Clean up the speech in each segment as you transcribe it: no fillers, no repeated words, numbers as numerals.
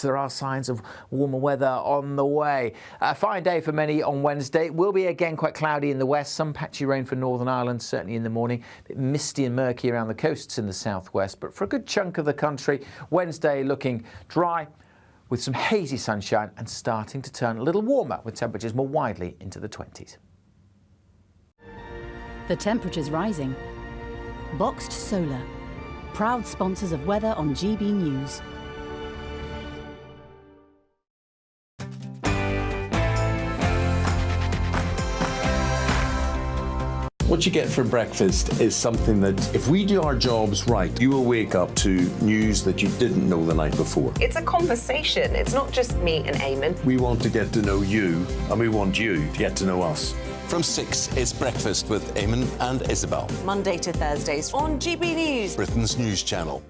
There are signs of warmer weather on the way. A fine day for many on Wednesday. It will be again quite cloudy in the west, some patchy rain for Northern Ireland, certainly in the morning. A bit misty and murky around the coasts in the southwest, but for a good chunk of the country, Wednesday looking dry with some hazy sunshine and starting to turn a little warmer with temperatures more widely into the 20s. The temperature's rising. Boxed Solar, proud sponsors of weather on GB News. What you get for breakfast is something that, if we do our jobs right, you will wake up to news that you didn't know the night before. It's a conversation. It's not just me and Eamon. We want to get to know you, and we want you to get to know us. From 6, it's Breakfast with Eamon and Isabel. Monday to Thursdays on GB News, Britain's news channel.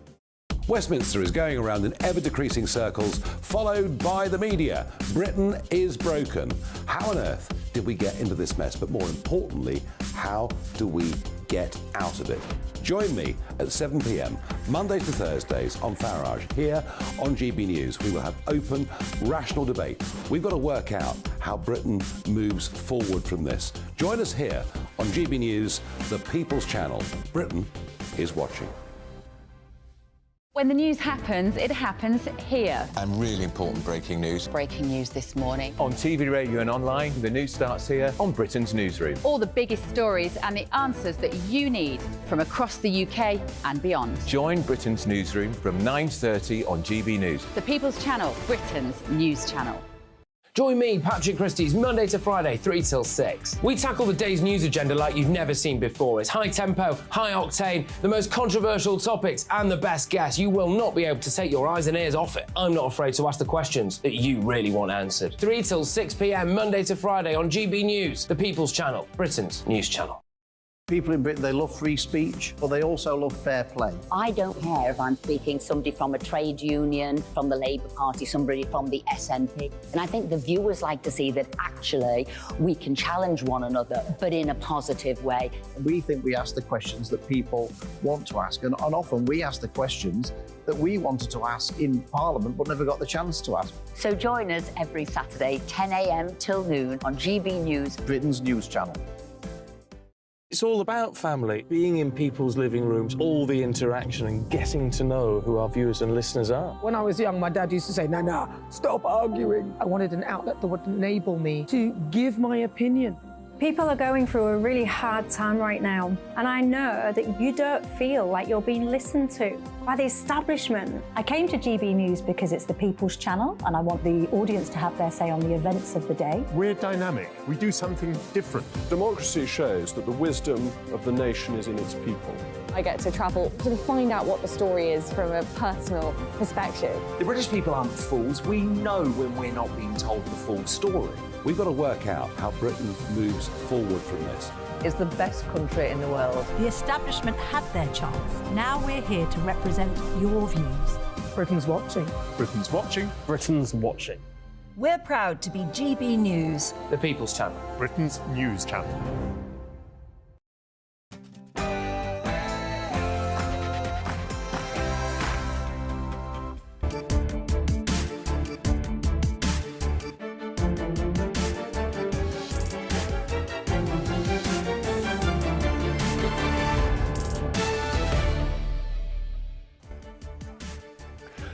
Westminster is going around in ever-decreasing circles, followed by the media. Britain is broken. How on earth did we get into this mess? But more importantly, how do we get out of it? Join me at 7 p.m, Monday to Thursdays on Farage, here on GB News. We will have open, rational debate. We've got to work out how Britain moves forward from this. Join us here on GB News, the People's Channel. Britain is watching. When the news happens, it happens here. And really important breaking news. Breaking news this morning. On TV, radio and online, the news starts here on Britain's Newsroom. All the biggest stories and the answers that you need from across the UK and beyond. Join Britain's Newsroom from 9:30 on GB News. The People's Channel, Britain's news channel. Join me, Patrick Christie's, Monday to Friday, 3 till 6. We tackle the day's news agenda like you've never seen before. It's high tempo, high octane, the most controversial topics and the best guests. You will not be able to take your eyes and ears off it. I'm not afraid to ask the questions that you really want answered. 3 till 6 p.m, Monday to Friday on GB News, the People's Channel, Britain's news channel. People in Britain, they love free speech, but they also love fair play. I don't care if I'm speaking somebody from a trade union, from the Labour Party, somebody from the SNP. And I think the viewers like to see that actually we can challenge one another, but in a positive way. We think we ask the questions that people want to ask, and often we ask the questions that we wanted to ask in Parliament but never got the chance to ask. So join us every Saturday, 10 a.m. till noon on GB News, Britain's news channel. It's all about family, being in people's living rooms, all the interaction and getting to know who our viewers and listeners are. When I was young, my dad used to say, no, stop arguing. I wanted an outlet that would enable me to give my opinion. People are going through a really hard time right now, and I know that you don't feel like you're being listened to by the establishment. I came to GB News because it's the People's Channel, and I want the audience to have their say on the events of the day. We're dynamic. We do something different. Democracy shows that the wisdom of the nation is in its people. I get to travel to find out what the story is from a personal perspective. The British people aren't fools. We know when we're not being told the full story. We've got to work out how Britain moves forward from this. It's the best country in the world. The establishment had their chance. Now we're here to represent your views. Britain's watching. Britain's watching. Britain's watching. We're proud to be GB News, the People's Channel, Britain's news channel.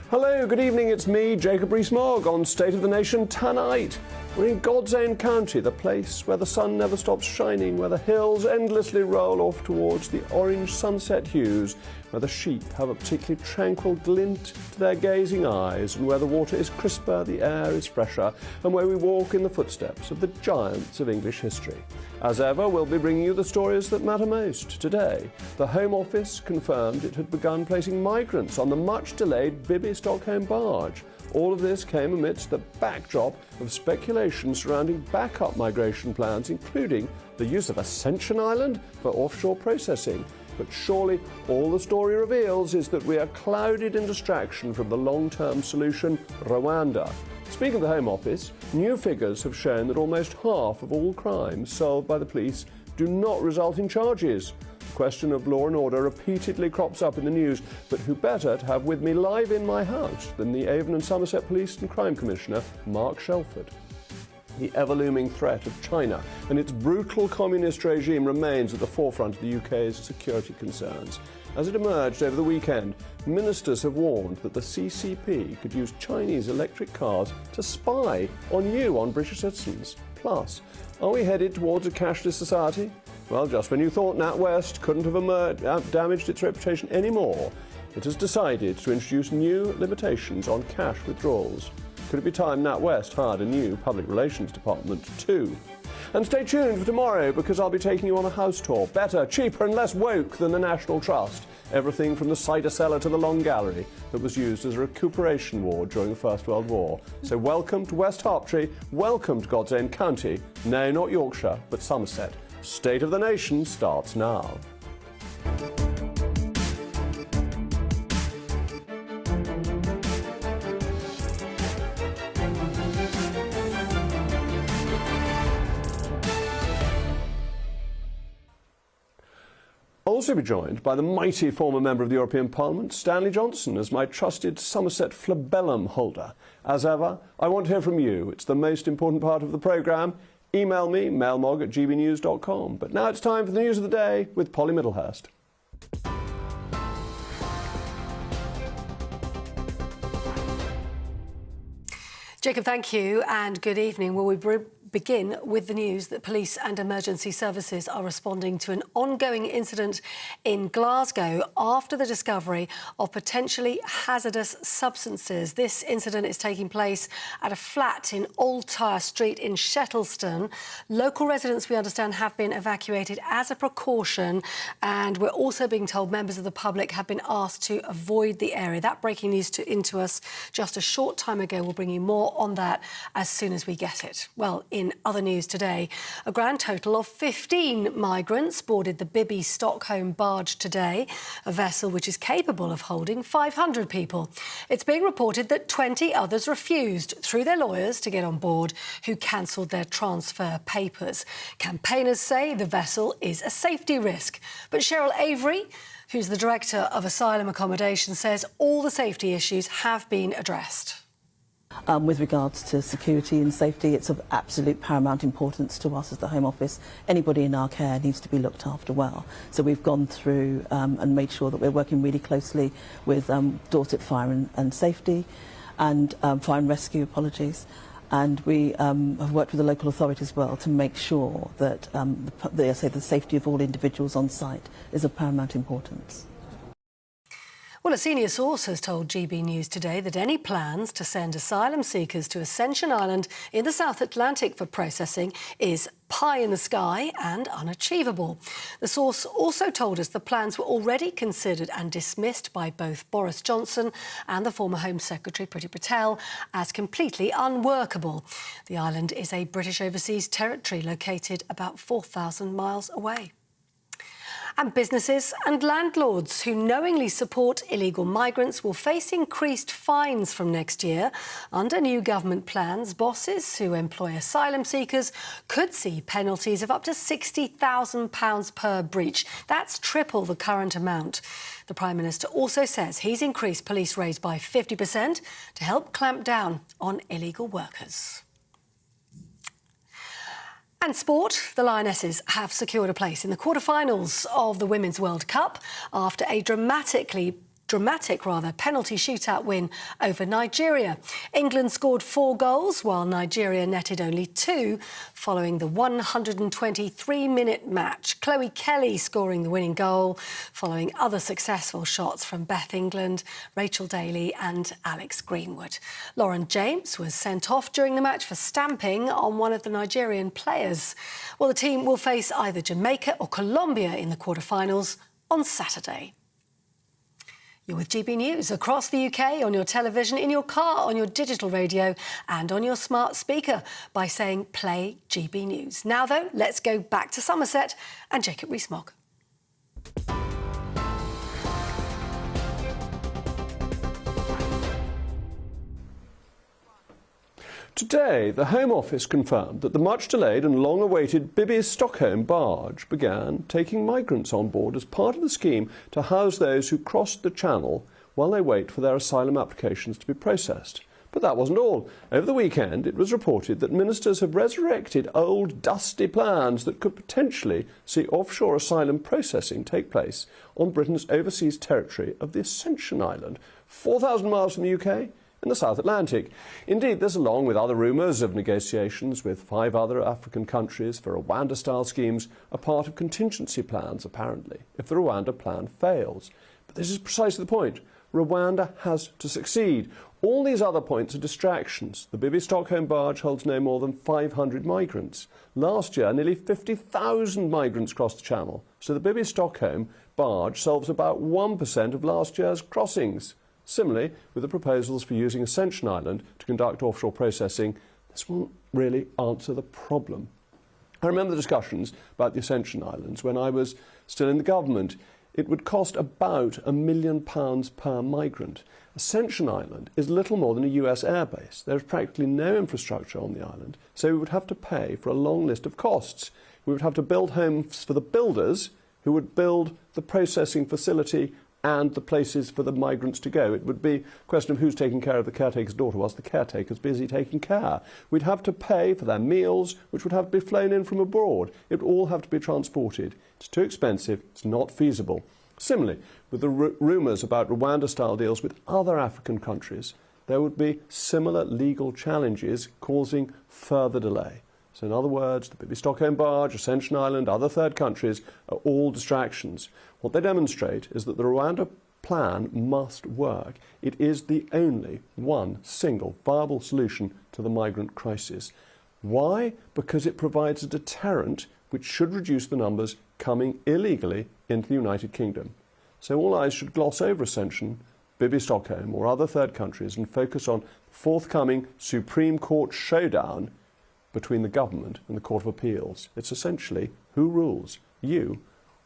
Hello, good evening, it's me, Jacob Rees-Mogg, on State of the Nation tonight. We're in God's own country, the place where the sun never stops shining, where the hills endlessly roll off towards the orange sunset hues, where the sheep have a particularly tranquil glint to their gazing eyes, and where the water is crisper, the air is fresher, and where we walk in the footsteps of the giants of English history. As ever, we'll be bringing you the stories that matter most. Today, the Home Office confirmed it had begun placing migrants on the much-delayed Bibi Stockholm barge. All of this came amidst the backdrop of speculation surrounding backup migration plans, including the use of Ascension Island for offshore processing. But surely all the story reveals is that we are clouded in distraction from the long-term solution, Rwanda. Speaking of the Home Office, new figures have shown that almost half of all crimes solved by the police do not result in charges. question of law and order repeatedly crops up in the news, but who better to have with me live in my house than the Avon and Somerset Police and Crime Commissioner, Mark Shelford. The ever-looming threat of China and its brutal communist regime remains at the forefront of the UK's security concerns. As it emerged over the weekend, ministers have warned that the CCP could use Chinese electric cars to spy on you, on British citizens. Plus, are we headed towards a cashless society? Well, just when you thought NatWest couldn't have damaged its reputation anymore, it has decided to introduce new limitations on cash withdrawals. Could it be time NatWest hired a new public relations department too? And stay tuned for tomorrow, because I'll be taking you on a house tour. Better, cheaper and less woke than the National Trust. Everything from the cider cellar to the Long Gallery that was used as a recuperation ward during the First World War. So welcome to West Hertfordshire, welcome to God's Own County. No, not Yorkshire, but Somerset. State of the Nation starts now. I'll also be joined by the mighty former member of the European Parliament, Stanley Johnson, as my trusted Somerset flabellum holder. As ever, I want to hear from you. It's the most important part of the programme. Email me, mailmog@gbnews.com. But now it's time for the news of the day with Polly Middlehurst. Jacob, thank you, and good evening. Well, we begin with the news that police and emergency services are responding to an ongoing incident in Glasgow after the discovery of potentially hazardous substances. This incident is taking place at a flat in Old Tyre Street in Shettleston. Local residents, we understand, have been evacuated as a precaution, and we're also being told members of the public have been asked to avoid the area. That breaking news into us just a short time ago. We'll bring you more on that as soon as we get it. Well, in other news today, a grand total of 15 migrants boarded the Bibby Stockholm barge today, a vessel which is capable of holding 500 people. It's being reported that 20 others refused, through their lawyers, to get on board, who cancelled their transfer papers. Campaigners say the vessel is a safety risk. But Cheryl Avery, who's the Director of Asylum Accommodation, says all the safety issues have been addressed. With regards to security and safety, it's of absolute paramount importance to us as the Home Office. Anybody in our care needs to be looked after well. So we've gone through and made sure that we're working really closely with Dorset Fire and Safety and Fire and Rescue, apologies. And we have worked with the local authority as well to make sure that the safety of all individuals on site is of paramount importance. Well, a senior source has told GB News today that any plans to send asylum seekers to Ascension Island in the South Atlantic for processing is pie in the sky and unachievable. The source also told us the plans were already considered and dismissed by both Boris Johnson and the former Home Secretary Priti Patel as completely unworkable. The island is a British overseas territory located about 4,000 miles away. And businesses and landlords who knowingly support illegal migrants will face increased fines from next year. Under new government plans, bosses who employ asylum seekers could see penalties of up to £60,000 per breach. That's triple the current amount. The Prime Minister also says he's increased police raids by 50% to help clamp down on illegal workers. And sport, the Lionesses have secured a place in the quarter-finals of the Women's World Cup after a dramatic penalty shootout win over Nigeria. England scored 4 goals, while Nigeria netted only 2 following the 123-minute match. Chloe Kelly scoring the winning goal, following other successful shots from Beth England, Rachel Daly and Alex Greenwood. Lauren James was sent off during the match for stamping on one of the Nigerian players. Well, the team will face either Jamaica or Colombia in the quarter-finals on Saturday. You're with GB News across the UK, on your television, in your car, on your digital radio and on your smart speaker by saying play GB News. Now, though, let's go back to Somerset and Jacob Rees-Mogg. Today, the Home Office confirmed that the much-delayed and long-awaited Bibi's Stockholm barge began taking migrants on board as part of the scheme to house those who crossed the Channel while they wait for their asylum applications to be processed. But that wasn't all. Over the weekend, it was reported that ministers have resurrected old, dusty plans that could potentially see offshore asylum processing take place on Britain's overseas territory of the Ascension Island, 4,000 miles from the UK, in the South Atlantic. Indeed, this, along with other rumours of negotiations with 5 other African countries for Rwanda-style schemes, are part of contingency plans, apparently, if the Rwanda plan fails. But this is precisely the point. Rwanda has to succeed. All these other points are distractions. The Bibi Stockholm barge holds no more than 500 migrants. Last year, nearly 50,000 migrants crossed the Channel. So the Bibi Stockholm barge solves about 1% of last year's crossings. Similarly, with the proposals for using Ascension Island to conduct offshore processing, this won't really answer the problem. I remember the discussions about the Ascension Islands when I was still in the government. It would cost about £1 million per migrant. Ascension Island is little more than a US airbase. There is practically no infrastructure on the island, so we would have to pay for a long list of costs. We would have to build homes for the builders who would build the processing facility and the places for the migrants to go. It would be a question of who's taking care of the caretaker's daughter whilst the caretaker's busy taking care. We'd have to pay for their meals, which would have to be flown in from abroad. It would all have to be transported. It's too expensive. It's not feasible. Similarly, with the rumours about Rwanda-style deals with other African countries, there would be similar legal challenges causing further delay. So in other words, the Bibi Stockholm barge, Ascension Island, other third countries are all distractions. What they demonstrate is that the Rwanda plan must work. It is the only one single viable solution to the migrant crisis. Why? Because it provides a deterrent which should reduce the numbers coming illegally into the United Kingdom. So all eyes should gloss over Ascension, Bibi Stockholm or other third countries and focus on the forthcoming Supreme Court showdown between the government and the Court of Appeals. It's essentially who rules, you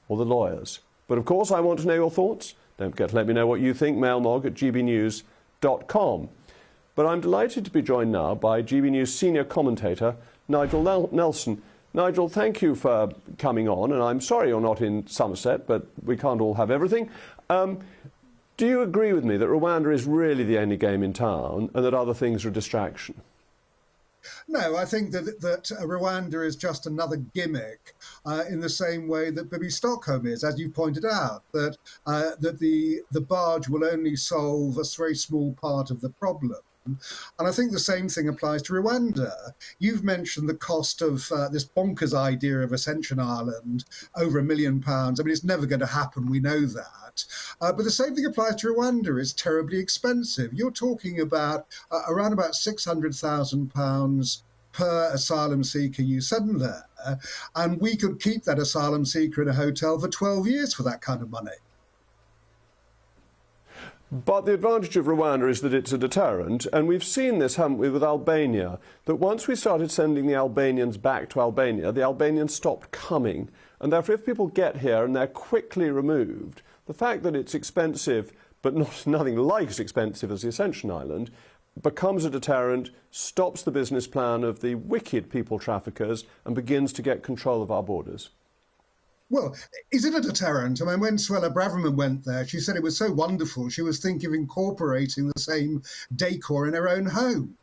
or the lawyers. But of course, I want to know your thoughts. Don't forget to let me know what you think, mailmog@gbnews.com. But I'm delighted to be joined now by GB News senior commentator Nigel Nelson. Nigel, thank you for coming on, and I'm sorry you're not in Somerset, but we can't all have everything. Do you agree with me that Rwanda is really the only game in town and that other things are a distraction? No, I think that Rwanda is just another gimmick in the same way that Bibi Stockholm is, as you pointed out, that the barge will only solve a very small part of the problem. And I think the same thing applies to Rwanda. You've mentioned the cost of this bonkers idea of Ascension Island, over £1 million. I mean, it's never going to happen, we know that. But the same thing applies to Rwanda. It's terribly expensive. You're talking about around about £600,000 per asylum seeker you send there. And we could keep that asylum seeker in a hotel for 12 years for that kind of money. But the advantage of Rwanda is that it's a deterrent, and we've seen this, haven't we, with Albania, that once we started sending the Albanians back to Albania, the Albanians stopped coming. And therefore, if people get here and they're quickly removed, the fact that it's expensive, but nothing like as expensive as the Ascension Island, becomes a deterrent, stops the business plan of the wicked people traffickers, and begins to get control of our borders. Well, is it a deterrent? I mean, when Suella Braverman went there, she said it was so wonderful. She was thinking of incorporating the same decor in her own home.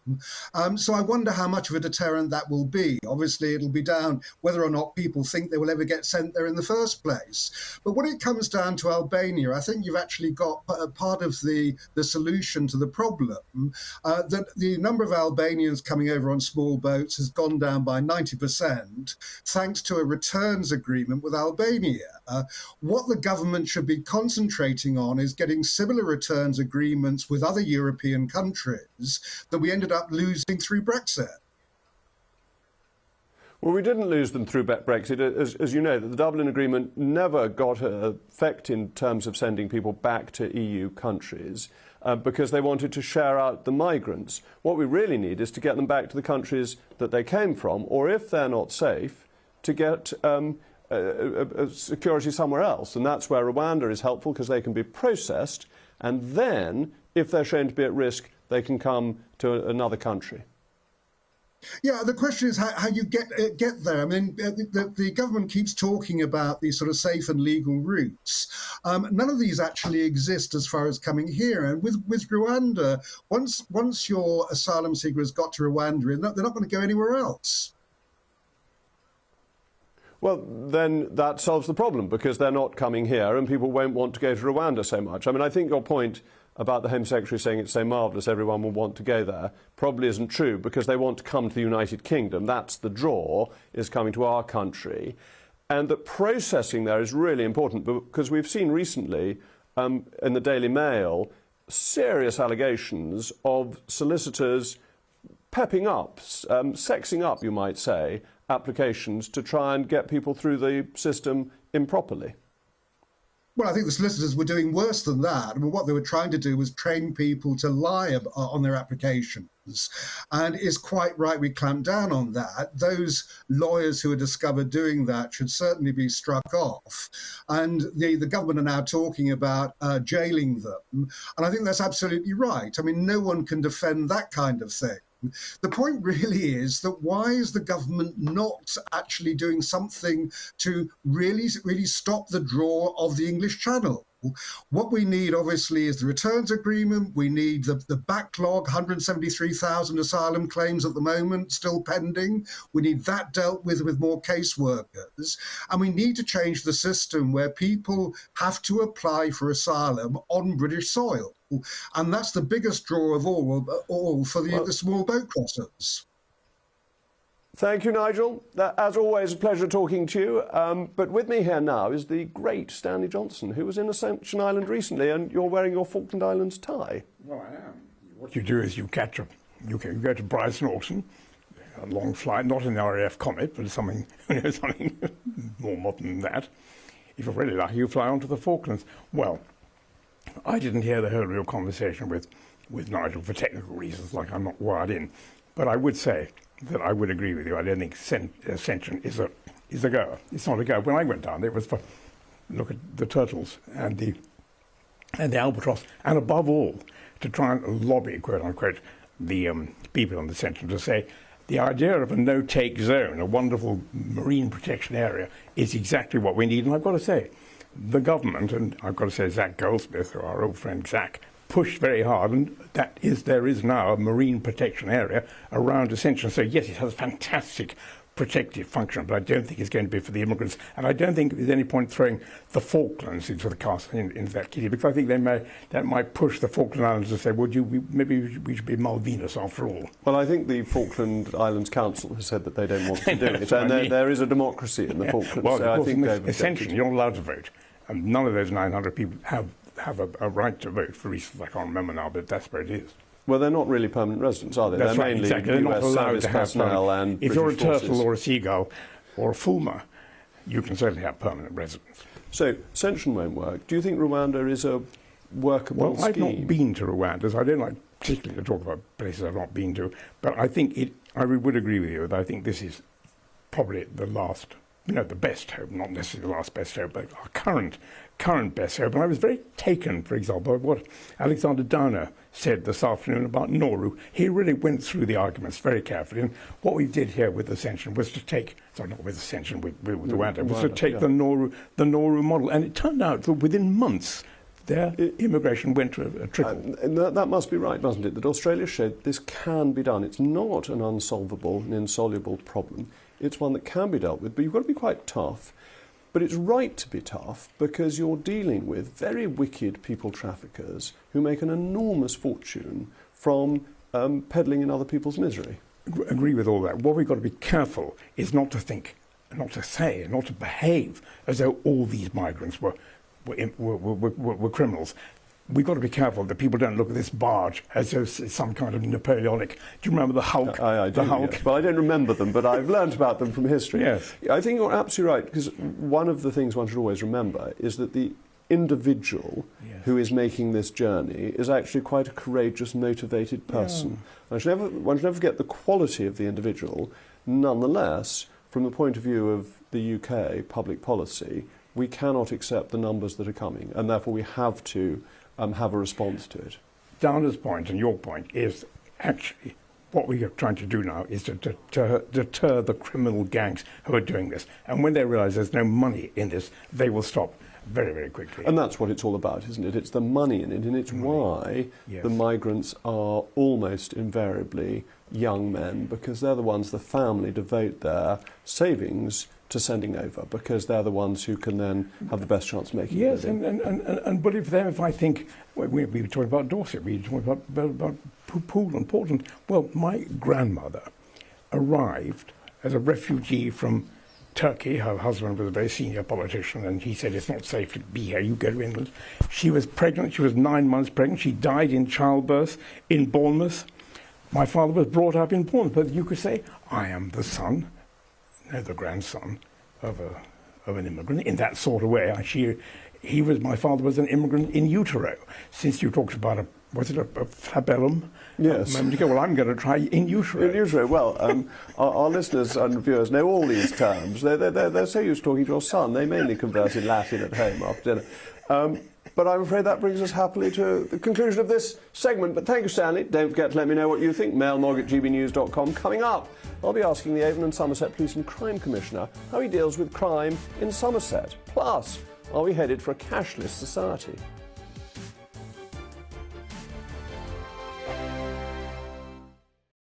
So I wonder how much of a deterrent that will be. Obviously, it'll be down whether or not people think they will ever get sent there in the first place. But when it comes down to Albania, I think you've actually got part of the solution to the problem, that the number of Albanians coming over on small boats has gone down by 90%, thanks to a returns agreement with Albania. What the government should be concentrating on is getting similar returns agreements with other European countries that we ended up losing through Brexit. Well, we didn't lose them through Brexit. As you know, the Dublin Agreement never got effect in terms of sending people back to EU countries because they wanted to share out the migrants. What we really need is to get them back to the countries that they came from, or if they're not safe, to get security somewhere else. And that's where Rwanda is helpful, because they can be processed, and then, if they're shown to be at risk, they can come to another country. Yeah, the question is how you get there. I mean, the government keeps talking about these sort of safe and legal routes. None of these actually exist as far as coming here. And with Rwanda, once your asylum seeker has got to Rwanda, they're not going to go anywhere else. Well, then that solves the problem, because they're not coming here and people won't want to go to Rwanda so much. I mean, I think your point about the Home Secretary saying it's so marvellous everyone will want to go there probably isn't true, because they want to come to the United Kingdom. That's the draw, is coming to our country. And that processing there is really important, because we've seen recently in the Daily Mail serious allegations of solicitors pepping up, sexing up, you might say, applications to try and get people through the system improperly. Well, I think the solicitors were doing worse than that. I mean, what they were trying to do was train people to lie on their applications. And it's quite right we clamp down on that. Those lawyers who are discovered doing that should certainly be struck off. And the government are now talking about jailing them. And I think that's absolutely right. I mean, no one can defend that kind of thing. The point really is that why is the government not actually doing something to really stop the draw of the English Channel? What we need, obviously, is the returns agreement. We need the backlog, 173,000 asylum claims at the moment still pending. We need that dealt with more caseworkers. And we need to change the system where people have to apply for asylum on British soil. And that's the biggest draw of all for the small boat crossers. Thank you, Nigel. As always, a pleasure talking to you. But with me here now is the great Stanley Johnson, who was in Ascension Island recently, and you're wearing your Falkland Islands tie. Well, I am. What you do is you go to Bryce Norton, a long flight, not in the RAF Comet, but something, something more modern than that. If you're really lucky, you fly onto the Falklands. Well, I didn't hear the whole real conversation with Nigel for technical reasons, like I'm not wired in. But I would say that I would agree with you. I don't think Ascension is a goer. It's not a goer. When I went down there, it was for look at the turtles and the albatross, and above all, to try and lobby, quote unquote, the people on the Ascension to say the idea of a no-take zone, a wonderful marine protection area, is exactly what we need. And I've got to say, the government, and I've got to say Zach Goldsmith, or our old friend Zach, pushed very hard, and there is now a marine protection area around Ascension. So yes, it has a fantastic protective function, but I don't think it's going to be for the immigrants, and I don't think there's any point throwing the Falklands into the cast into that kitty, because I think that might push the Falkland Islands to say, maybe we should be Malvinas after all. Well, I think the Falkland Islands Council has said that they don't want to do it, and there is a democracy in the Falklands. Well, so I think essentially, you're not allowed to vote, and none of those 900 people have a right to vote for reasons I can't remember now, but that's where it is. Well, they're not really permanent residents, are they? That's they're right, mainly exactly. They're not US allowed service to have personnel and if you're a British turtle forces. or a seagull or a fulmar, you can certainly have permanent residence. So, Ascension won't work. Do you think Rwanda is a workable scheme? I've not been to Rwanda, so I don't like particularly to talk about places I've not been to, but I think I would agree with you that I think this is probably the last, the best hope, not necessarily the last best hope, but our current best hope. And I was very taken, for example, by what Alexander Downer said this afternoon about Nauru. He really went through the arguments very carefully. And what we did here with Ascension was to take, not with Ascension, with Rwanda, was to take the Nauru model. And it turned out that within months, their immigration went to a trickle. That must be right, doesn't it? That Australia showed this can be done. It's not an unsolvable and insoluble problem. It's one that can be dealt with, but you've got to be quite tough. But it's right to be tough because you're dealing with very wicked people traffickers who make an enormous fortune from peddling in other people's misery. Agree with all that. What we've got to be careful is not to think, not to say, not to behave as though all these migrants were criminals. We've got to be careful that people don't look at this barge as though it's some kind of Napoleonic. Do you remember the Hulk? I do, Hulk? Yes. Well, I don't remember them, but I've learnt about them from history. Yes. I think you're absolutely right, because one of the things one should always remember is that the individual who is making this journey is actually quite a courageous, motivated person. One should never forget the quality of the individual. Nonetheless, from the point of view of the UK public policy, we cannot accept the numbers that are coming, and therefore we have to have a response to it. Downer's point and your point is actually what we are trying to do now is to deter the criminal gangs who are doing this. And when they realise there's no money in this, they will stop very, very quickly. And that's what it's all about, isn't it? It's the money in it, and it's why the migrants are almost invariably young men, because they're the ones the family devote their savings to sending over, because they're the ones who can then have the best chance of making yes, a living. and but if I think, well, we were talking about Dorset, we were talking about Poole and Portland. Well, my grandmother arrived as a refugee from Turkey. Her husband was a very senior politician, and he said, it's not safe to be here, you go to England. She was pregnant, she was 9 months pregnant, she died in childbirth in Bournemouth. My father was brought up in Bournemouth, but you could say, I am the son, no, the grandson of an immigrant, in that sort of way. My father was an immigrant in utero. Since you talked about was it a flabellum? Yes. A moment ago? Well, I'm going to try in utero. In utero. Well, our listeners and viewers know all these terms. They're so used to talking to your son, they mainly converse in Latin at home after dinner. But I'm afraid that brings us happily to the conclusion of this segment. But thank you, Stanley. Don't forget to let me know what you think. mailmog@gbnews.com. Coming up, I'll be asking the Avon and Somerset Police and Crime Commissioner how he deals with crime in Somerset. Plus, are we headed for a cashless society?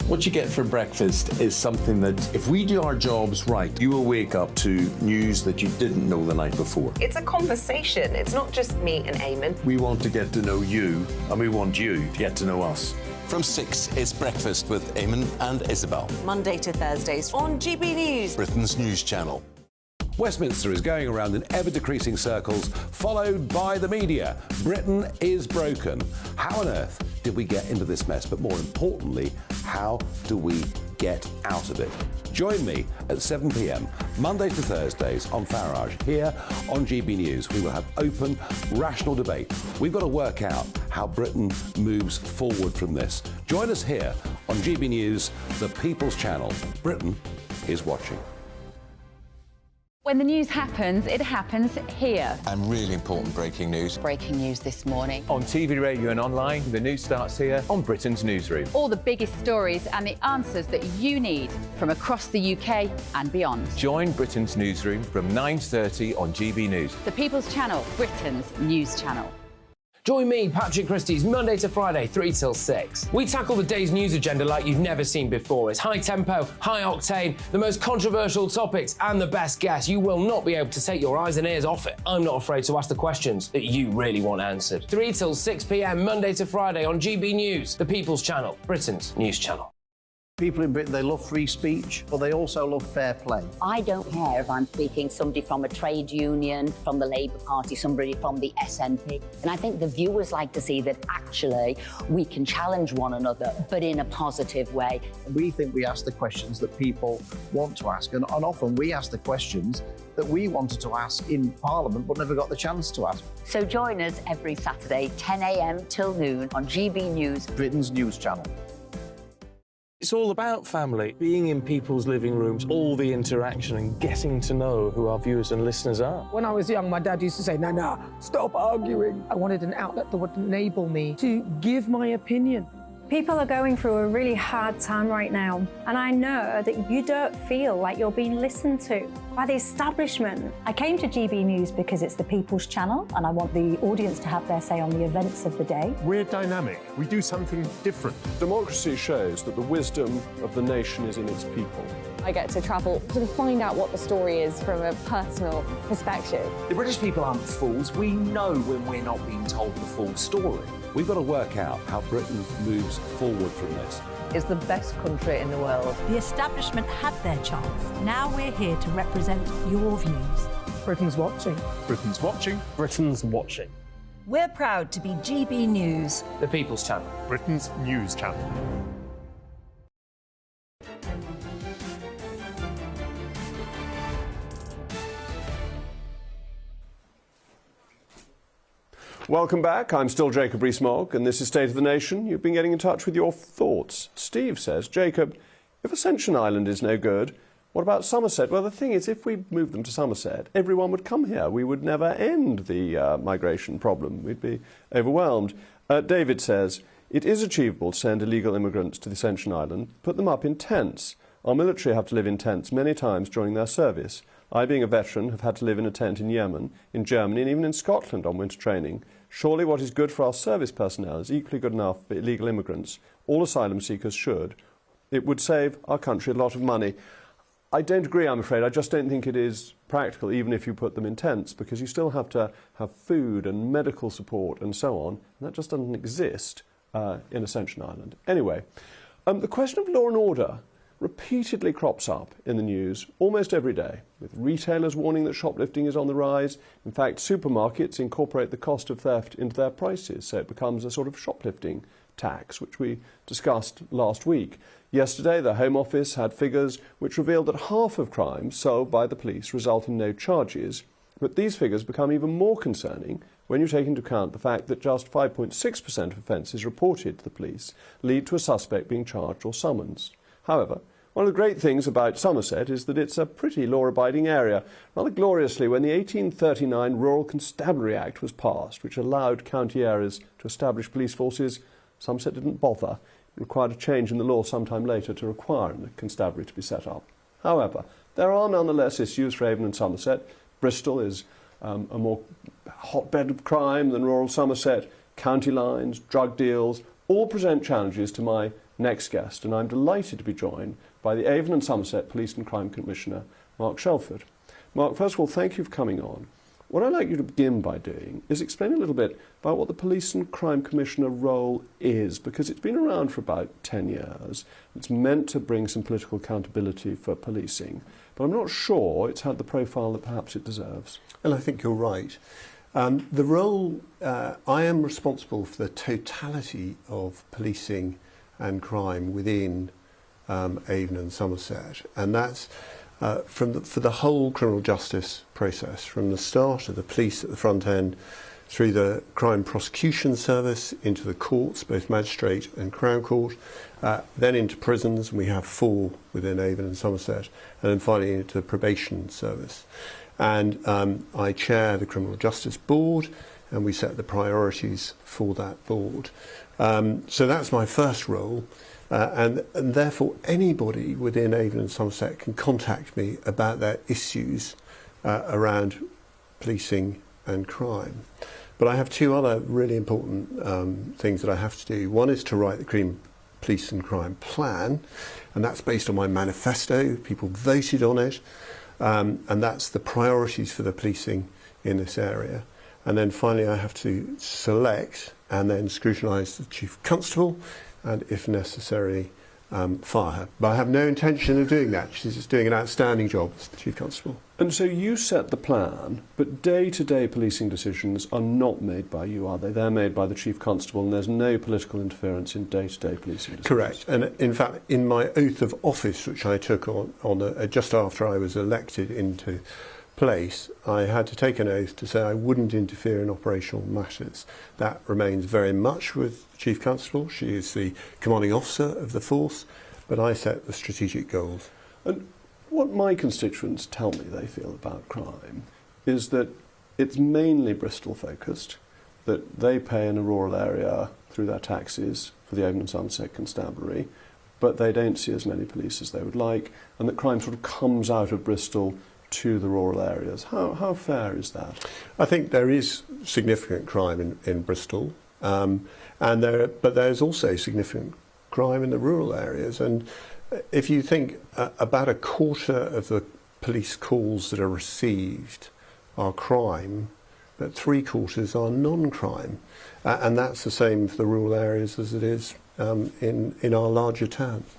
What you get for breakfast is something that, if we do our jobs right, you will wake up to news that you didn't know the night before. It's a conversation. It's not just me and Eamon. We want to get to know you, and we want you to get to know us. From 6, it's Breakfast with Eamon and Isabel. Monday to Thursdays on GB News, Britain's news channel. Westminster is going around in ever-decreasing circles, followed by the media. Britain is broken. How on earth did we get into this mess? But more importantly, how do we get out of it? Join me at 7 p.m, Monday to Thursdays on Farage, here on GB News. We will have open, rational debate. We've got to work out how Britain moves forward from this. Join us here on GB News, the People's Channel. Britain is watching. When the news happens, it happens here. And really important breaking news. Breaking news this morning. On TV, radio and online, the news starts here on Britain's newsroom. All the biggest stories and the answers that you need from across the UK and beyond. Join Britain's newsroom from 9:30 on GB News. The People's Channel, Britain's news channel. Join me, Patrick Christie's, Monday to Friday, 3 till 6. We tackle the day's news agenda like you've never seen before. It's high tempo, high octane, the most controversial topics and the best guests. You will not be able to take your eyes and ears off it. I'm not afraid to ask the questions that you really want answered. 3 till 6 p.m, Monday to Friday on GB News, the People's Channel, Britain's news channel. People in Britain, they love free speech, but they also love fair play. I don't care if I'm speaking somebody from a trade union, from the Labour Party, somebody from the SNP. And I think the viewers like to see that actually we can challenge one another, but in a positive way. We think we ask the questions that people want to ask, and often we ask the questions that we wanted to ask in Parliament but never got the chance to ask. So join us every Saturday, 10 a.m. till noon on GB News, Britain's news channel. It's all about family, being in people's living rooms, all the interaction and getting to know who our viewers and listeners are. When I was young, my dad used to say, "Nah, stop arguing." I wanted an outlet that would enable me to give my opinion. People are going through a really hard time right now, and I know that you don't feel like you're being listened to by the establishment. I came to GB News because it's the People's Channel, and I want the audience to have their say on the events of the day. We're dynamic. We do something different. Democracy shows that the wisdom of the nation is in its people. I get to travel to find out what the story is from a personal perspective. The British people aren't fools. We know when we're not being told the full story. We've got to work out how Britain moves forward from this. It's the best country in the world. The establishment had their chance. Now we're here to represent your views. Britain's watching. Britain's watching. Britain's watching. We're proud to be GB News, The People's Channel. Britain's news channel. Welcome back. I'm still Jacob Rees-Mogg, and this is State of the Nation. You've been getting in touch with your thoughts. Steve says, Jacob, if Ascension Island is no good, what about Somerset? Well, the thing is, if we moved them to Somerset, everyone would come here. We would never end the migration problem. We'd be overwhelmed. David says, It is achievable to send illegal immigrants to the Ascension Island, put them up in tents. Our military have to live in tents many times during their service. I, being a veteran, have had to live in a tent in Yemen, in Germany, and even in Scotland on winter training. Surely what is good for our service personnel is equally good enough for illegal immigrants. All asylum seekers should. It would save our country a lot of money. I don't agree, I'm afraid. I just don't think it is practical, even if you put them in tents, because you still have to have food and medical support and so on, and that just doesn't exist in Ascension Island. Anyway, the question of law and order repeatedly crops up in the news almost every day, with retailers warning that shoplifting is on the rise. In fact, supermarkets incorporate the cost of theft into their prices, so it becomes a sort of shoplifting tax, which we discussed last week. Yesterday, the Home Office had figures which revealed that half of crimes solved by the police result in no charges, but these figures become even more concerning when you take into account the fact that just 5.6% of offences reported to the police lead to a suspect being charged or summoned. However, one of the great things about Somerset is that it's a pretty law-abiding area. Rather gloriously, when the 1839 Rural Constabulary Act was passed, which allowed county areas to establish police forces, Somerset didn't bother. It required a change in the law sometime later to require a constabulary to be set up. However, there are nonetheless issues for Avon and Somerset. Bristol is a more hotbed of crime than rural Somerset. County lines, drug deals, all present challenges to my next guest, and I'm delighted to be joined by the Avon and Somerset Police and Crime Commissioner, Mark Shelford. Mark, first of all, thank you for coming on. What I'd like you to begin by doing is explain a little bit about what the Police and Crime Commissioner role is, because it's been around for about 10 years. It's meant to bring some political accountability for policing, but I'm not sure it's had the profile that perhaps it deserves. Well, I think you're right. The role, I am responsible for the totality of policing and crime within Avon and Somerset, and that's for the whole criminal justice process, from the start of the police at the front end, through the crime prosecution service, into the courts, both magistrate and Crown Court, then into prisons, and we have 4 within Avon and Somerset, and then finally into the probation service. And I chair the Criminal Justice Board, and we set the priorities for that board. So that's my first role. And therefore anybody within Avon and Somerset can contact me about their issues around policing and crime. But I have 2 other really important things that I have to do. One is to write the Police and Crime Plan, and that's based on my manifesto. People voted on it, and that's the priorities for the policing in this area. And then finally I have to select and then scrutinise the Chief Constable, and if necessary, fire her. But I have no intention of doing that. She's just doing an outstanding job as the Chief Constable. And so you set the plan, but day-to-day policing decisions are not made by you, are they? They're made by the Chief Constable, and there's no political interference in day-to-day policing decisions. Correct. And in fact, in my oath of office, which I took on just after I was elected into place, I had to take an oath to say I wouldn't interfere in operational matters. That remains very much with the Chief Constable. She is the commanding officer of the force, but I set the strategic goals. And what my constituents tell me they feel about crime is that it's mainly Bristol focused, that they pay in a rural area through their taxes for the Avon and Somerset Constabulary, but they don't see as many police as they would like, and that crime sort of comes out of Bristol to the rural areas. How fair is that? I think there is significant crime in Bristol, but there's also significant crime in the rural areas. And if you think about a quarter of the police calls that are received are crime, but 3/4 are non-crime. And that's the same for the rural areas as it is in our larger towns.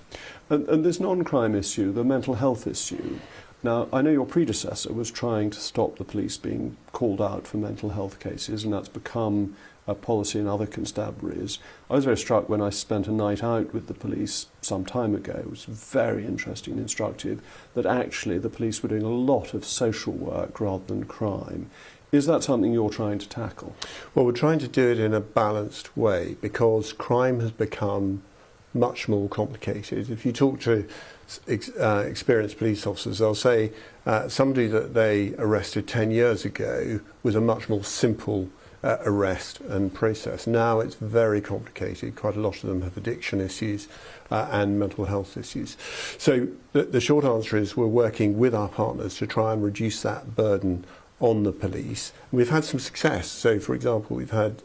And this non-crime issue, the mental health issue, now, I know your predecessor was trying to stop the police being called out for mental health cases, and that's become a policy in other constabularies. I was very struck when I spent a night out with the police some time ago. It was very interesting and instructive that actually the police were doing a lot of social work rather than crime. Is that something you're trying to tackle? Well, we're trying to do it in a balanced way because crime has become much more complicated. If you talk to experienced police officers, they'll say somebody that they arrested 10 years ago was a much more simple arrest and process. Now it's very complicated. Quite a lot of them have addiction issues and mental health issues. So the short answer is we're working with our partners to try and reduce that burden on the police. We've had some success. So, for example, we've had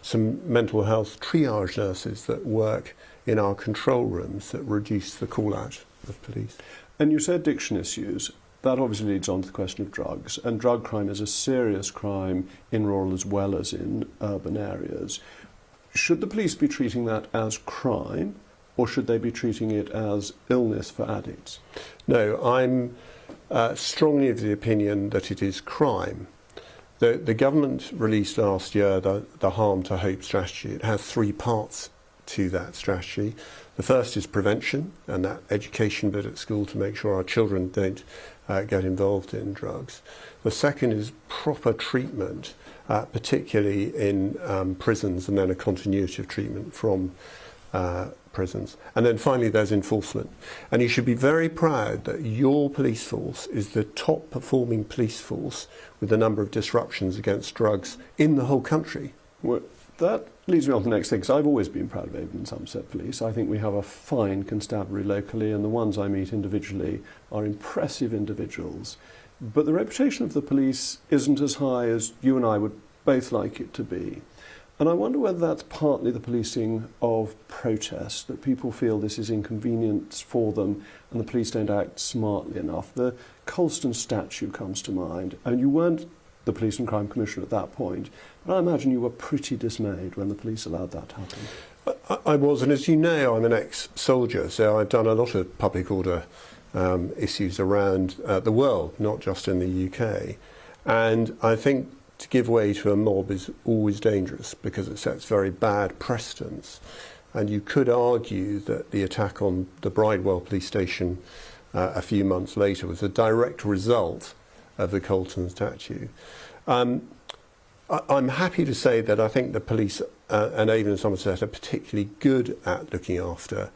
some mental health triage nurses that work in our control rooms that reduce the call-out of police. And you said addiction issues. That obviously leads on to the question of drugs. And drug crime is a serious crime in rural as well as in urban areas. Should the police be treating that as crime, or should they be treating it as illness for addicts? No, I'm strongly of the opinion that it is crime. The government released last year the Harm to Hope strategy. It has 3 parts to that strategy. The first is prevention, and that education bit at school to make sure our children don't get involved in drugs. The second is proper treatment, particularly in prisons, and then a continuity of treatment from prisons. And then finally there's enforcement. And you should be very proud that your police force is the top performing police force with the number of disruptions against drugs in the whole country. Well, that leads me on to the next thing, because I've always been proud of Avon and Somerset Police. I think we have a fine constabulary locally, and the ones I meet individually are impressive individuals. But the reputation of the police isn't as high as you and I would both like it to be. And I wonder whether that's partly the policing of protest, that people feel this is inconvenience for them and the police don't act smartly enough. The Colston statue comes to mind, and you weren't the Police and Crime Commissioner at that point, but I imagine you were pretty dismayed when the police allowed that to happen. I was, and as you know, I'm an ex-soldier, so I've done a lot of public order issues around the world, not just in the UK. And I think to give way to a mob is always dangerous because it sets very bad precedents. And you could argue that the attack on the Bridewell police station a few months later was a direct result of the Colston statue. I'm happy to say that I think the police and Avon and Somerset are particularly good at looking after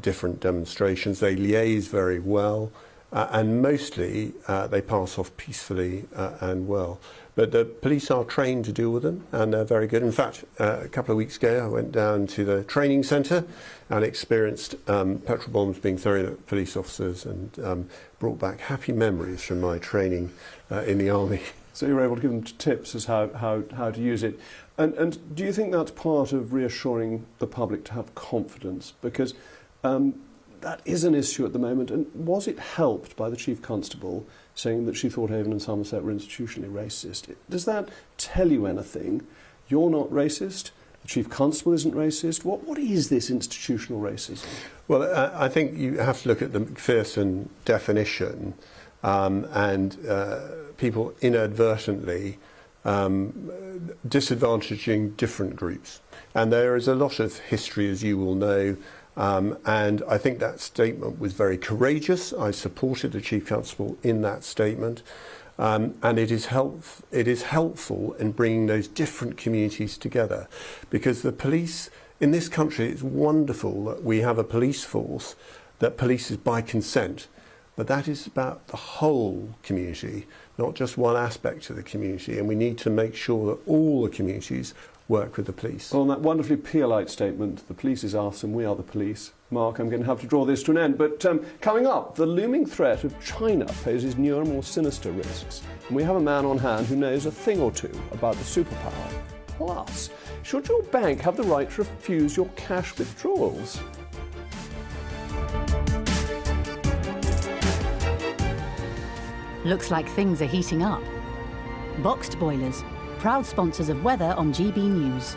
different demonstrations. They liaise very well, and mostly they pass off peacefully and well. But the police are trained to deal with them, and they're very good. In fact, a couple of weeks ago, I went down to the training centre and experienced petrol bombs being thrown at police officers, and brought back happy memories from my training in the army. So you were able to give them tips as how to use it. And do you think that's part of reassuring the public to have confidence? Because that is an issue at the moment. And was it helped by the Chief Constable saying that she thought Avon and Somerset were institutionally racist? Does that tell you anything? You're not racist. The Chief Constable isn't racist. What is this institutional racism? Well, I think you have to look at the Macpherson definition, and people inadvertently disadvantaging different groups. And there is a lot of history, as you will know, and I think that statement was very courageous. I supported the Chief Constable in that statement, and it is helpful in bringing those different communities together, because the police in this country, it's wonderful that we have a police force that polices by consent, but that is about the whole community, not just one aspect of the community, and we need to make sure that all the communities work with the police. Well, on that wonderfully Peel-like statement, the police is us and we are the police. Mark, I'm going to have to draw this to an end, but coming up, the looming threat of China poses newer, more sinister risks. And we have a man on hand who knows a thing or two about the superpower. Plus, should your bank have the right to refuse your cash withdrawals? Looks like things are heating up. Boxed boilers, proud sponsors of weather on GB News.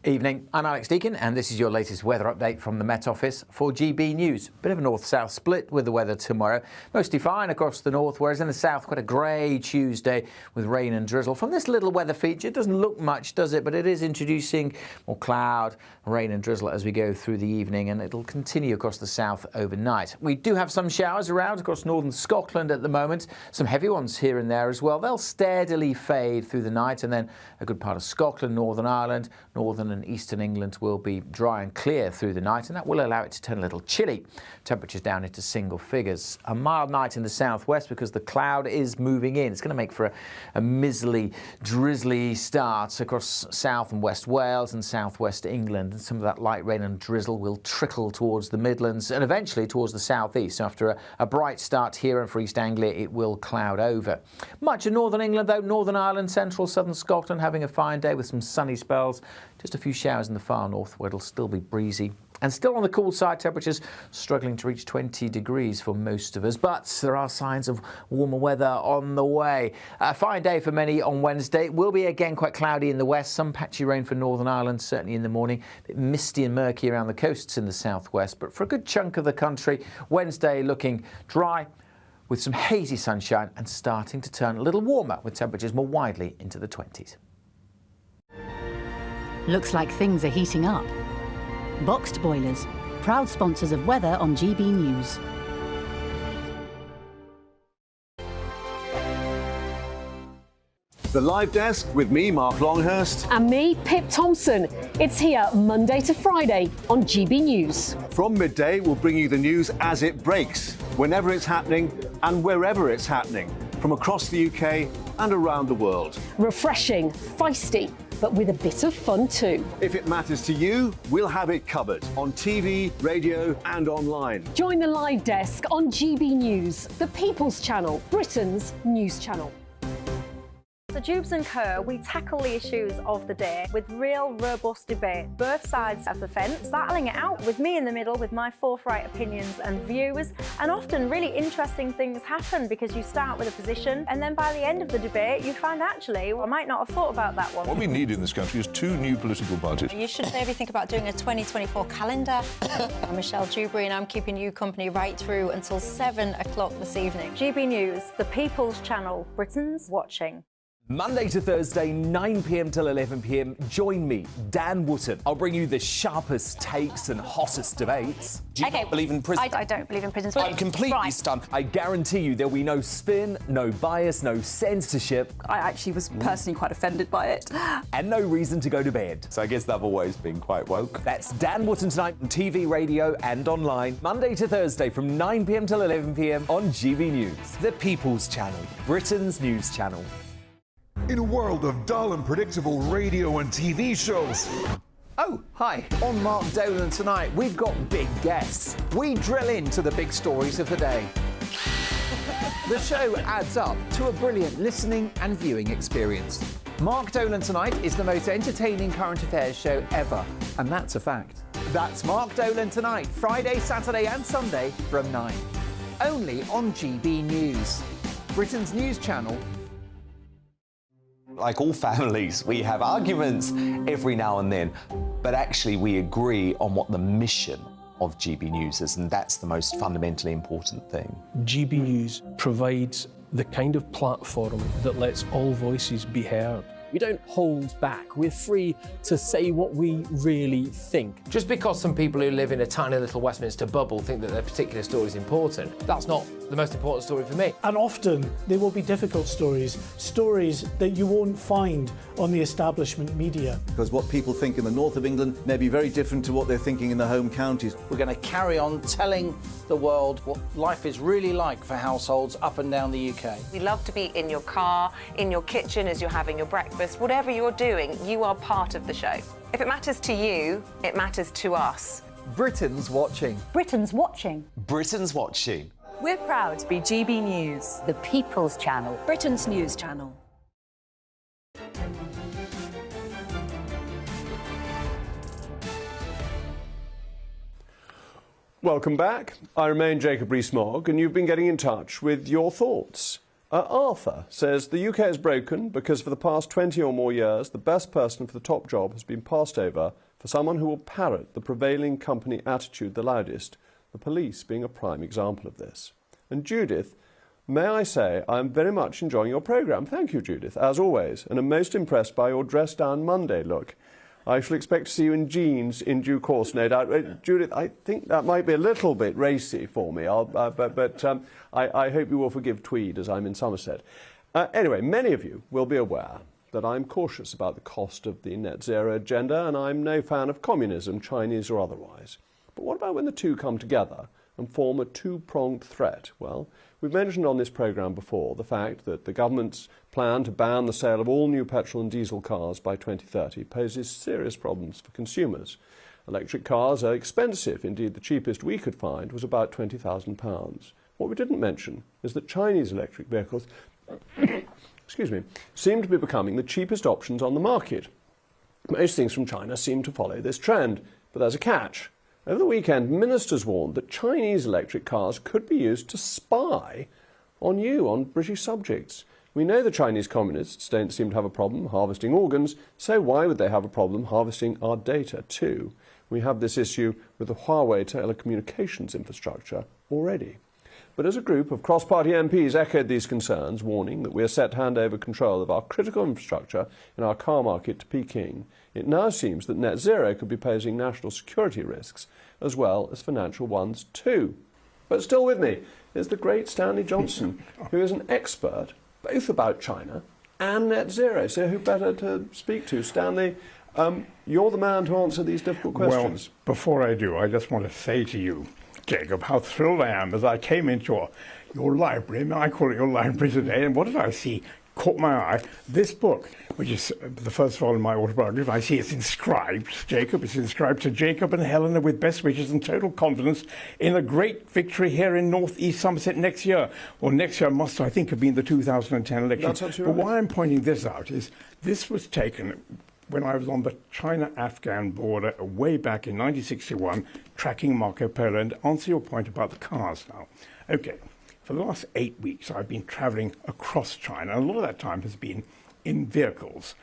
Evening, I'm Alex Deakin and this is your latest weather update from the Met Office for GB News. Bit of a north-south split with the weather tomorrow. Mostly fine across the north, whereas in the south quite a grey Tuesday with rain and drizzle. From this little weather feature, it doesn't look much, does it? But it is introducing more cloud, rain and drizzle as we go through the evening, and it'll continue across the south overnight. We do have some showers around across northern Scotland at the moment. Some heavy ones here and there as well. They'll steadily fade through the night, and then a good part of Scotland, Northern Ireland, northern southern and eastern England will be dry and clear through the night, and that will allow it to turn a little chilly. Temperatures down into single figures. A mild night in the southwest because the cloud is moving in. It's going to make for a miserly, drizzly start across South and West Wales and southwest England. And some of that light rain and drizzle will trickle towards the Midlands and eventually towards the southeast. So after a bright start here and for East Anglia, it will cloud over. Much of northern England, though, Northern Ireland, central southern Scotland having a fine day with some sunny spells. Just a few showers in the far north where it'll still be breezy. And still on the cool side, temperatures struggling to reach 20 degrees for most of us. But there are signs of warmer weather on the way. A fine day for many on Wednesday. It will be again quite cloudy in the west. Some patchy rain for Northern Ireland, certainly in the morning. A bit misty and murky around the coasts in the southwest. But for a good chunk of the country, Wednesday looking dry with some hazy sunshine and starting to turn a little warmer with temperatures more widely into the 20s. Looks like things are heating up. Boxed boilers, proud sponsors of weather on GB News. The Live Desk with me, Mark Longhurst. And me, Pip Thompson. It's here Monday to Friday on GB News. From midday, we'll bring you the news as it breaks, whenever it's happening and wherever it's happening, from across the UK and around the world. Refreshing, feisty, but with a bit of fun too. If it matters to you, we'll have it covered on TV, radio and online. Join the Live Desk on GB News, the People's Channel, Britain's news channel. So Jubes and Kerr, we tackle the issues of the day with real robust debate, both sides of the fence, battling it out with me in the middle with my forthright opinions and views. And often really interesting things happen because you start with a position and then by the end of the debate you find actually, well, I might not have thought about that one. What we need in this country is 2 new political parties. You should maybe think about doing a 2024 calendar. I'm Michelle Dewberry and I'm keeping you company right through until 7 o'clock this evening. GB News, the People's Channel, Britain's watching. Monday to Thursday, 9 p.m. till 11 p.m. Join me, Dan Wootton. I'll bring you the sharpest takes and hottest debates. Do you not believe in prison? I don't believe in prison. I'm completely stunned. I guarantee you there'll be no spin, no bias, no censorship. I actually was personally quite offended by it. And no reason to go to bed. So I guess they've always been quite woke. That's Dan Wootton tonight on TV, radio and online. Monday to Thursday from 9 p.m. till 11 p.m. on GB News. The People's Channel, Britain's news channel. In a world of dull and predictable radio and TV shows. Oh, hi. On Mark Dolan tonight, we've got big guests. We drill into the big stories of the day. The show adds up to a brilliant listening and viewing experience. Mark Dolan Tonight is the most entertaining current affairs show ever, and that's a fact. That's Mark Dolan Tonight, Friday, Saturday and Sunday from 9. Only on GB News, Britain's news channel. Like all families, we have arguments every now and then, but actually we agree on what the mission of GB News is, and that's the most fundamentally important thing. GB News provides the kind of platform that lets all voices be heard. We don't hold back. We're free to say what we really think. Just because some people who live in a tiny little Westminster bubble think that their particular story is important, that's not the most important story for me. And often there will be difficult stories, stories that you won't find on the establishment media. Because what people think in the north of England may be very different to what they're thinking in the home counties. We're going to carry on telling the world what life is really like for households up and down the UK. We love to be in your car, in your kitchen as you're having your breakfast. Whatever you're doing, you are part of the show. If it matters to you, it matters to us. Britain's watching. Britain's watching. Britain's watching. We're proud to be GB News, the People's Channel, Britain's news channel. Welcome back. I remain Jacob Rees-Mogg, and you've been getting in touch with your thoughts. Arthur says the UK is broken because for the past 20 or more years, the best person for the top job has been passed over for someone who will parrot the prevailing company attitude the loudest, the police being a prime example of this. And Judith, may I say I am very much enjoying your programme. Thank you, Judith, as always, and I'm most impressed by your dress-down Monday look. I shall expect to see you in jeans in due course, no doubt. Judith, I think that might be a little bit racy for me, I hope you will forgive tweed as I'm in Somerset. Anyway, many of you will be aware that I'm cautious about the cost of the net zero agenda, and I'm no fan of communism, Chinese or otherwise. But what about when the two come together and form a two-pronged threat? Well, we've mentioned on this programme before the fact that the government's plan to ban the sale of all new petrol and diesel cars by 2030 poses serious problems for consumers. Electric cars are expensive. Indeed, the cheapest we could find was about £20,000. What we didn't mention is that Chinese electric vehicles seem to be becoming the cheapest options on the market. Most things from China seem to follow this trend, but there's a catch. Over the weekend, ministers warned that Chinese electric cars could be used to spy on you, on British subjects. We know the Chinese communists don't seem to have a problem harvesting organs, so why would they have a problem harvesting our data too? We have this issue with the Huawei telecommunications infrastructure already. But as a group of cross-party MPs echoed these concerns, warning that we are set to hand over control of our critical infrastructure in our car market to Peking, it now seems that net zero could be posing national security risks as well as financial ones too. But still with me is the great Stanley Johnson, who is an expert both about China and net zero. So who better to speak to? Stanley, you're the man to answer these difficult questions. Well, before I do, I just want to say to you, Jacob, how thrilled I am as I came into your library. I call it your library today, and what did I see? Caught my eye. This book, which is the first volume of my autobiography, I see it's inscribed, Jacob. It's inscribed to Jacob and Helena with best wishes and total confidence in a great victory here in North East Somerset next year. Well, next year must, I think, have been the 2010 election. That's absolutely right. But why I'm pointing this out is this was taken when I was on the China-Afghan border way back in 1961, tracking Marco Polo. And to answer your point about the cars now. Okay, for the last 8 weeks, I've been travelling across China, and a lot of that time has been in vehicles.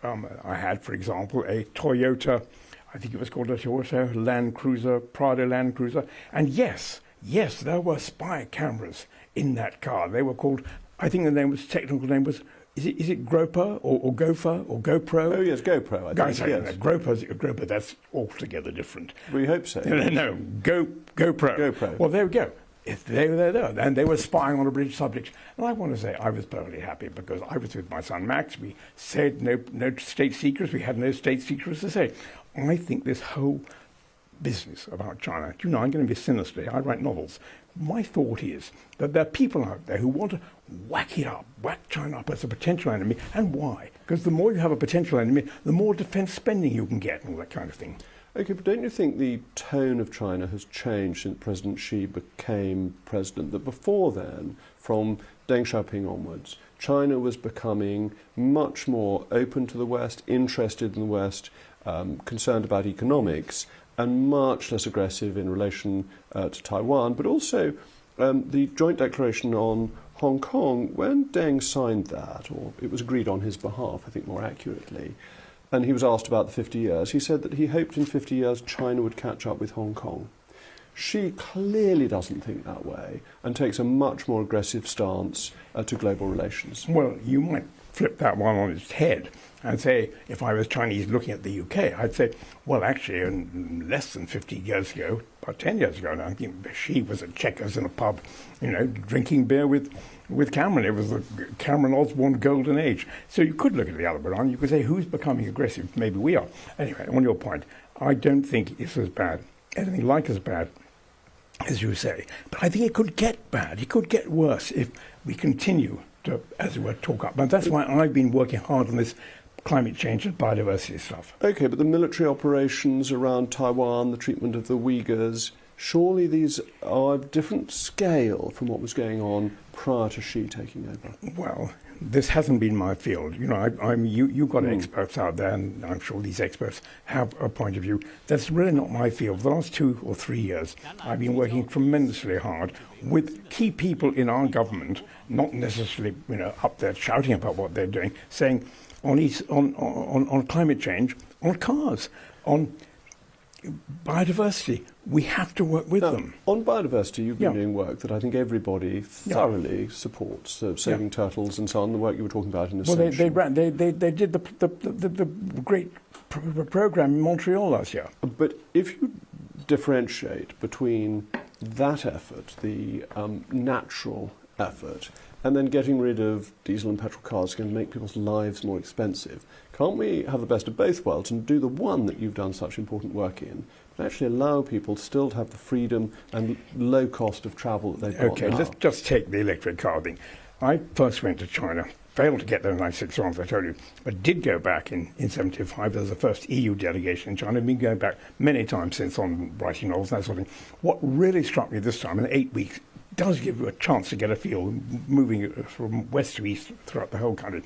I had, for example, a Toyota, I think it was called a Toyota Land Cruiser, Prado Land Cruiser. And yes, there were spy cameras in that car. They were called, I think the technical name was, is it Groper or Gopher or GoPro? Oh yes, GoPro, I think. Yes. Groper, that's altogether different. We hope so. No, GoPro. GoPro. Well, there we go. They were there, and they were spying on a British subject. And I want to say I was perfectly happy because I was with my son Max. We said no state secrets. We had no state secrets to say. I think this whole business about China, do you know, I'm going to be sinister. I write novels. My thought is that there are people out there who want to whack it up, whack China up as a potential enemy. And why? Because the more you have a potential enemy, the more defence spending you can get and all that kind of thing. Okay, but don't you think the tone of China has changed since President Xi became president? That before then, from Deng Xiaoping onwards, China was becoming much more open to the West, interested in the West, concerned about economics, and much less aggressive in relation to Taiwan. But also the joint declaration on Hong Kong, when Deng signed that, or it was agreed on his behalf, I think more accurately, and he was asked about the 50 years, he said that he hoped in 50 years China would catch up with Hong Kong. Xi clearly doesn't think that way and takes a much more aggressive stance to global relations. Well, you might flip that one on its head and say, if I was Chinese looking at the UK, I'd say, well, actually, less than 50 years ago, about 10 years ago now, I think Xi was at Chequers in a pub, drinking beer with Cameron. It was the Cameron Osborne golden age. So you could look at the other way around. You could say, who's becoming aggressive? Maybe we are. Anyway, on your point, I don't think it's as bad, anything like as bad as you say. But I think it could get bad. It could get worse if we continue to, as it were, talk up. But that's why I've been working hard on this climate change and biodiversity stuff. Okay, but the military operations around Taiwan, the treatment of the Uyghurs, surely these are of different scale from what was going on prior to Xi taking over. Well, this hasn't been my field. You've got experts out there, and I'm sure these experts have a point of view. That's really not my field. For the last 2 or 3 years, I've been working tremendously hard with key people in our government, not necessarily up there shouting about what they're doing, saying on climate change, on cars, on biodiversity, we have to work with them. On biodiversity, you've been doing work that I think everybody thoroughly supports, saving turtles and so on, the work you were talking about in the section. Well, they did the great program in Montreal last year. But if you differentiate between that effort, the natural effort, and then getting rid of diesel and petrol cars is going to make people's lives more expensive. Can't we have the best of both worlds and do the one that you've done such important work in, but actually allow people still to have the freedom and low cost of travel that they've got Okay, now? let's just take the electric car thing. I first went to China, failed to get there in 96 months, I told you, but did go back in 75. There was the first EU delegation in China. I've been going back many times since on writing novels and that sort of thing. What really struck me this time, in 8 weeks, does give you a chance to get a feel, moving from west to east throughout the whole country.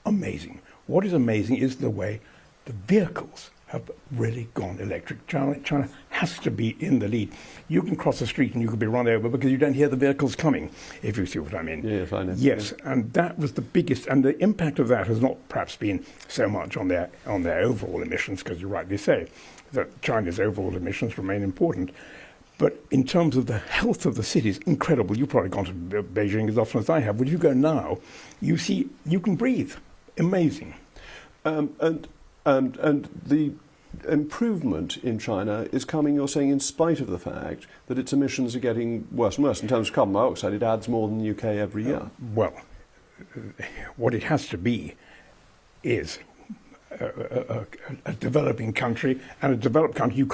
Amazing. What is amazing is the way the vehicles have really gone electric. China has to be in the lead. You can cross the street and you could be run over because you don't hear the vehicles coming, if you see what I mean. Yes, I know. Yes, and that was the biggest, and the impact of that has not perhaps been so much on their overall emissions, because you rightly say that China's overall emissions remain important. But in terms of the health of the cities, incredible. You've probably gone to Beijing as often as I have. When you go now, you see you can breathe. Amazing. And the improvement in China is coming, you're saying, in spite of the fact that its emissions are getting worse and worse. In terms of carbon dioxide, it adds more than the UK every year. Well, what it has to be is a developing country, and a developed country,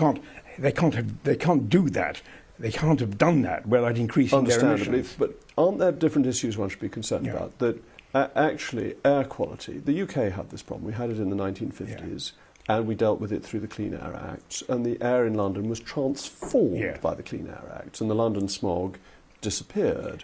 they can't do that. They can't have done that without increasing their emissions. But aren't there different issues one should be concerned about? That actually air quality, the UK had this problem. We had it in the 1950s, and we dealt with it through the Clean Air Act, and the air in London was transformed by the Clean Air Act, and the London smog disappeared.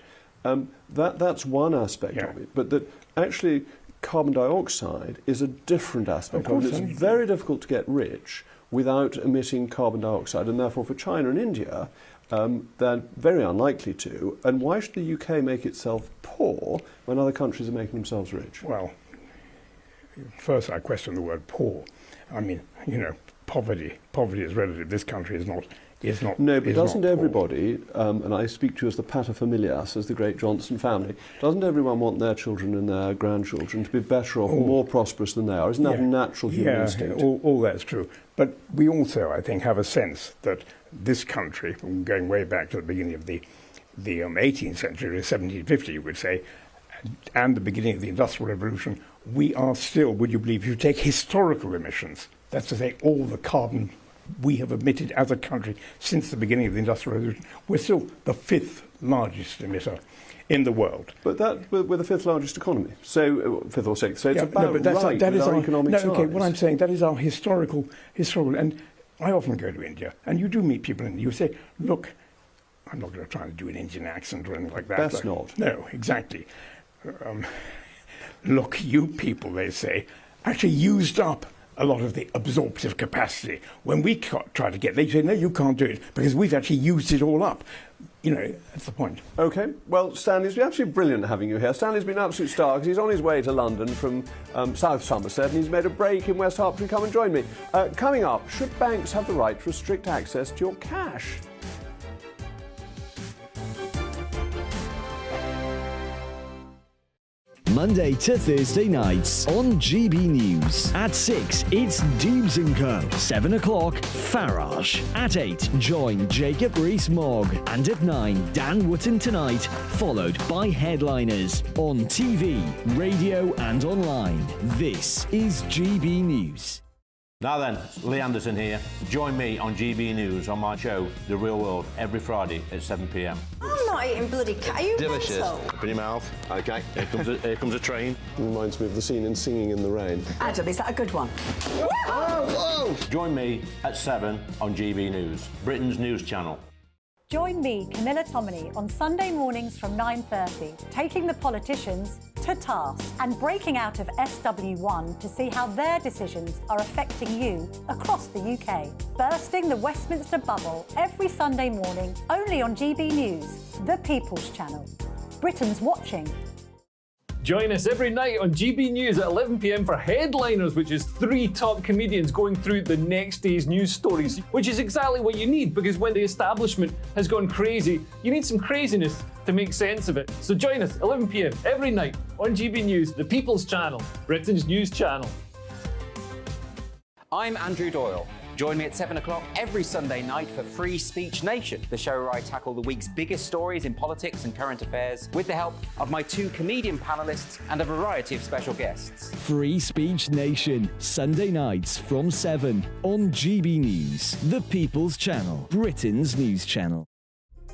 That's one aspect of it, but that actually carbon dioxide is a different aspect of it. It's very difficult to get rich without emitting carbon dioxide, and therefore for China and India, they're very unlikely to. And why should the UK make itself poor when other countries are making themselves rich? Well, first I question the word poor. I mean, poverty is relative. This country is not. No, but doesn't everybody, and I speak to you as the paterfamilias, as the great Johnson family, doesn't everyone want their children and their grandchildren to be better off, more prosperous than they are? Isn't that a natural human instinct? All that's true. But we also, I think, have a sense that this country, going way back to the beginning of the 18th century, 1750, you would say, and the beginning of the Industrial Revolution, we are still, would you believe, if you take historical emissions, that's to say all the carbon we have emitted as a country since the beginning of the Industrial Revolution, we're still the 5th largest emitter in the world. But we're the 5th largest economy, so 5th or 6th. So it's about that is our economic size. Okay, what I'm saying, that is our historical, and I often go to India, and you do meet people, and you say, look, I'm not going to try to do an Indian accent or anything like that. Best not. No, exactly. Look, you people, they say, actually used up a lot of the absorptive capacity. When we try to get, they say, no, you can't do it, because we've actually used it all up. That's the point. OK, well, Stanley, it's been absolutely brilliant having you here. Stanley's been an absolute star because he's on his way to London from South Somerset, and he's made a break in West Hertfordshire. Come and join me. Coming up, should banks have the right to restrict access to your cash? Monday to Thursday nights on GB News. At 6, it's Dubes & Co. 7 o'clock, Farage. At 8, join Jacob Rees-Mogg. And at 9, Dan Wootton Tonight, followed by headliners on TV, radio and online. This is GB News. Now then, Lee Anderson here. Join me on GB News on my show, The Real World, every Friday at 7 p.m. I'm not eating bloody cat. Are you Delicious. mental? Open your mouth. OK, here comes a train. Reminds me of the scene in Singing in the Rain. Adam, is that a good one? Whoa! Join me at 7 on GB News, Britain's news channel. Join me, Camilla Tominey, on Sunday mornings from 9:30, taking the politicians to task and breaking out of SW1 to see how their decisions are affecting you across the UK. Bursting the Westminster bubble every Sunday morning, only on GB News, the People's Channel. Britain's watching. Join us every night on GB News at 11 p.m. for Headliners, which is 3 top comedians going through the next day's news stories, which is exactly what you need, because when the establishment has gone crazy, you need some craziness to make sense of it. So join us 11 p.m. every night on GB News, the People's Channel, Britain's news channel. I'm Andrew Doyle. Join me at 7 o'clock every Sunday night for Free Speech Nation, the show where I tackle the week's biggest stories in politics and current affairs with the help of my 2 comedian panellists and a variety of special guests. Free Speech Nation, Sunday nights from 7 on GB News, the People's Channel, Britain's news channel.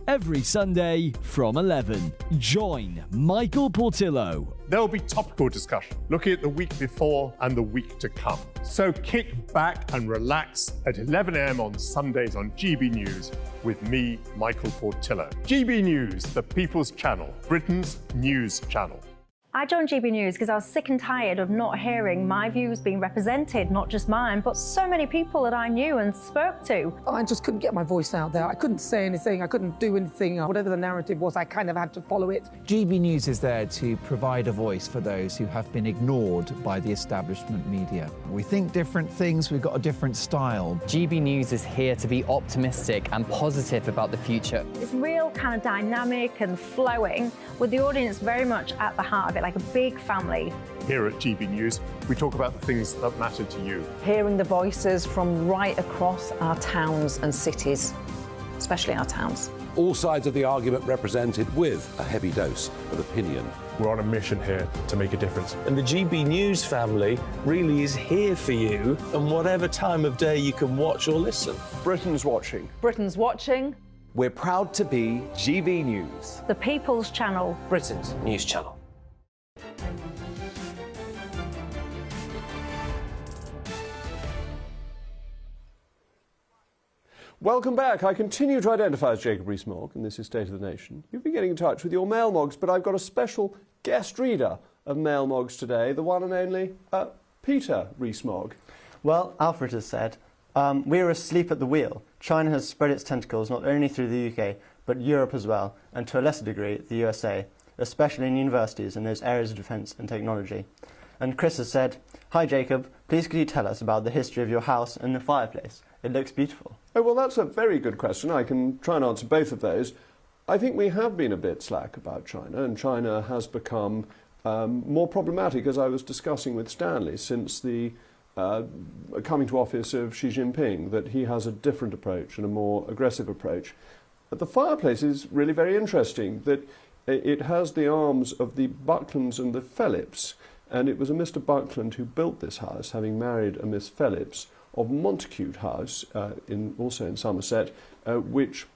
Every Sunday from 11, join Michael Portillo. There'll be topical discussion, looking at the week before and the week to come. So kick back and relax at 11 a.m. on Sundays on GB News with me, Michael Portillo. GB News, the People's Channel, Britain's news channel. I joined GB News because I was sick and tired of not hearing my views being represented, not just mine, but so many people that I knew and spoke to. I just couldn't get my voice out there. I couldn't say anything. I couldn't do anything. Whatever the narrative was, I kind of had to follow it. GB News is there to provide a voice for those who have been ignored by the establishment media. We think different things, we've got a different style. GB News is here to be optimistic and positive about the future. It's real kind of dynamic and flowing, with the audience very much at the heart of it, like a big family. Here at GB News, we talk about the things that matter to you. Hearing the voices from right across our towns and cities, especially our towns. All sides of the argument represented with a heavy dose of opinion. We're on a mission here to make a difference. And the GB News family really is here for you, and whatever time of day you can watch or listen. Britain's watching. Britain's watching. We're proud to be GB News, the People's Channel, Britain's news channel. Welcome back. I continue to identify as Jacob Rees-Mogg, and this is State of the Nation. You've been getting in touch with your mail mogs, but I've got a special guest reader of mail mogs today, the one and only Peter Rees-Mogg. Well, Alfred has said, we're asleep at the wheel. China has spread its tentacles not only through the UK, but Europe as well, and to a lesser degree, the USA, especially in universities and those areas of defence and technology. And Chris has said, hi Jacob, please could you tell us about the history of your house and the fireplace? It looks beautiful. Oh, well, that's a very good question. I can try and answer both of those. I think we have been a bit slack about China, and China has become more problematic, as I was discussing with Stanley, since the coming to office of Xi Jinping, that he has a different approach and a more aggressive approach. But the fireplace is really very interesting, that it has the arms of the Bucklands and the Phillips, and it was a Mr. Buckland who built this house, having married a Miss Phillips, of Montacute House, also in Somerset, which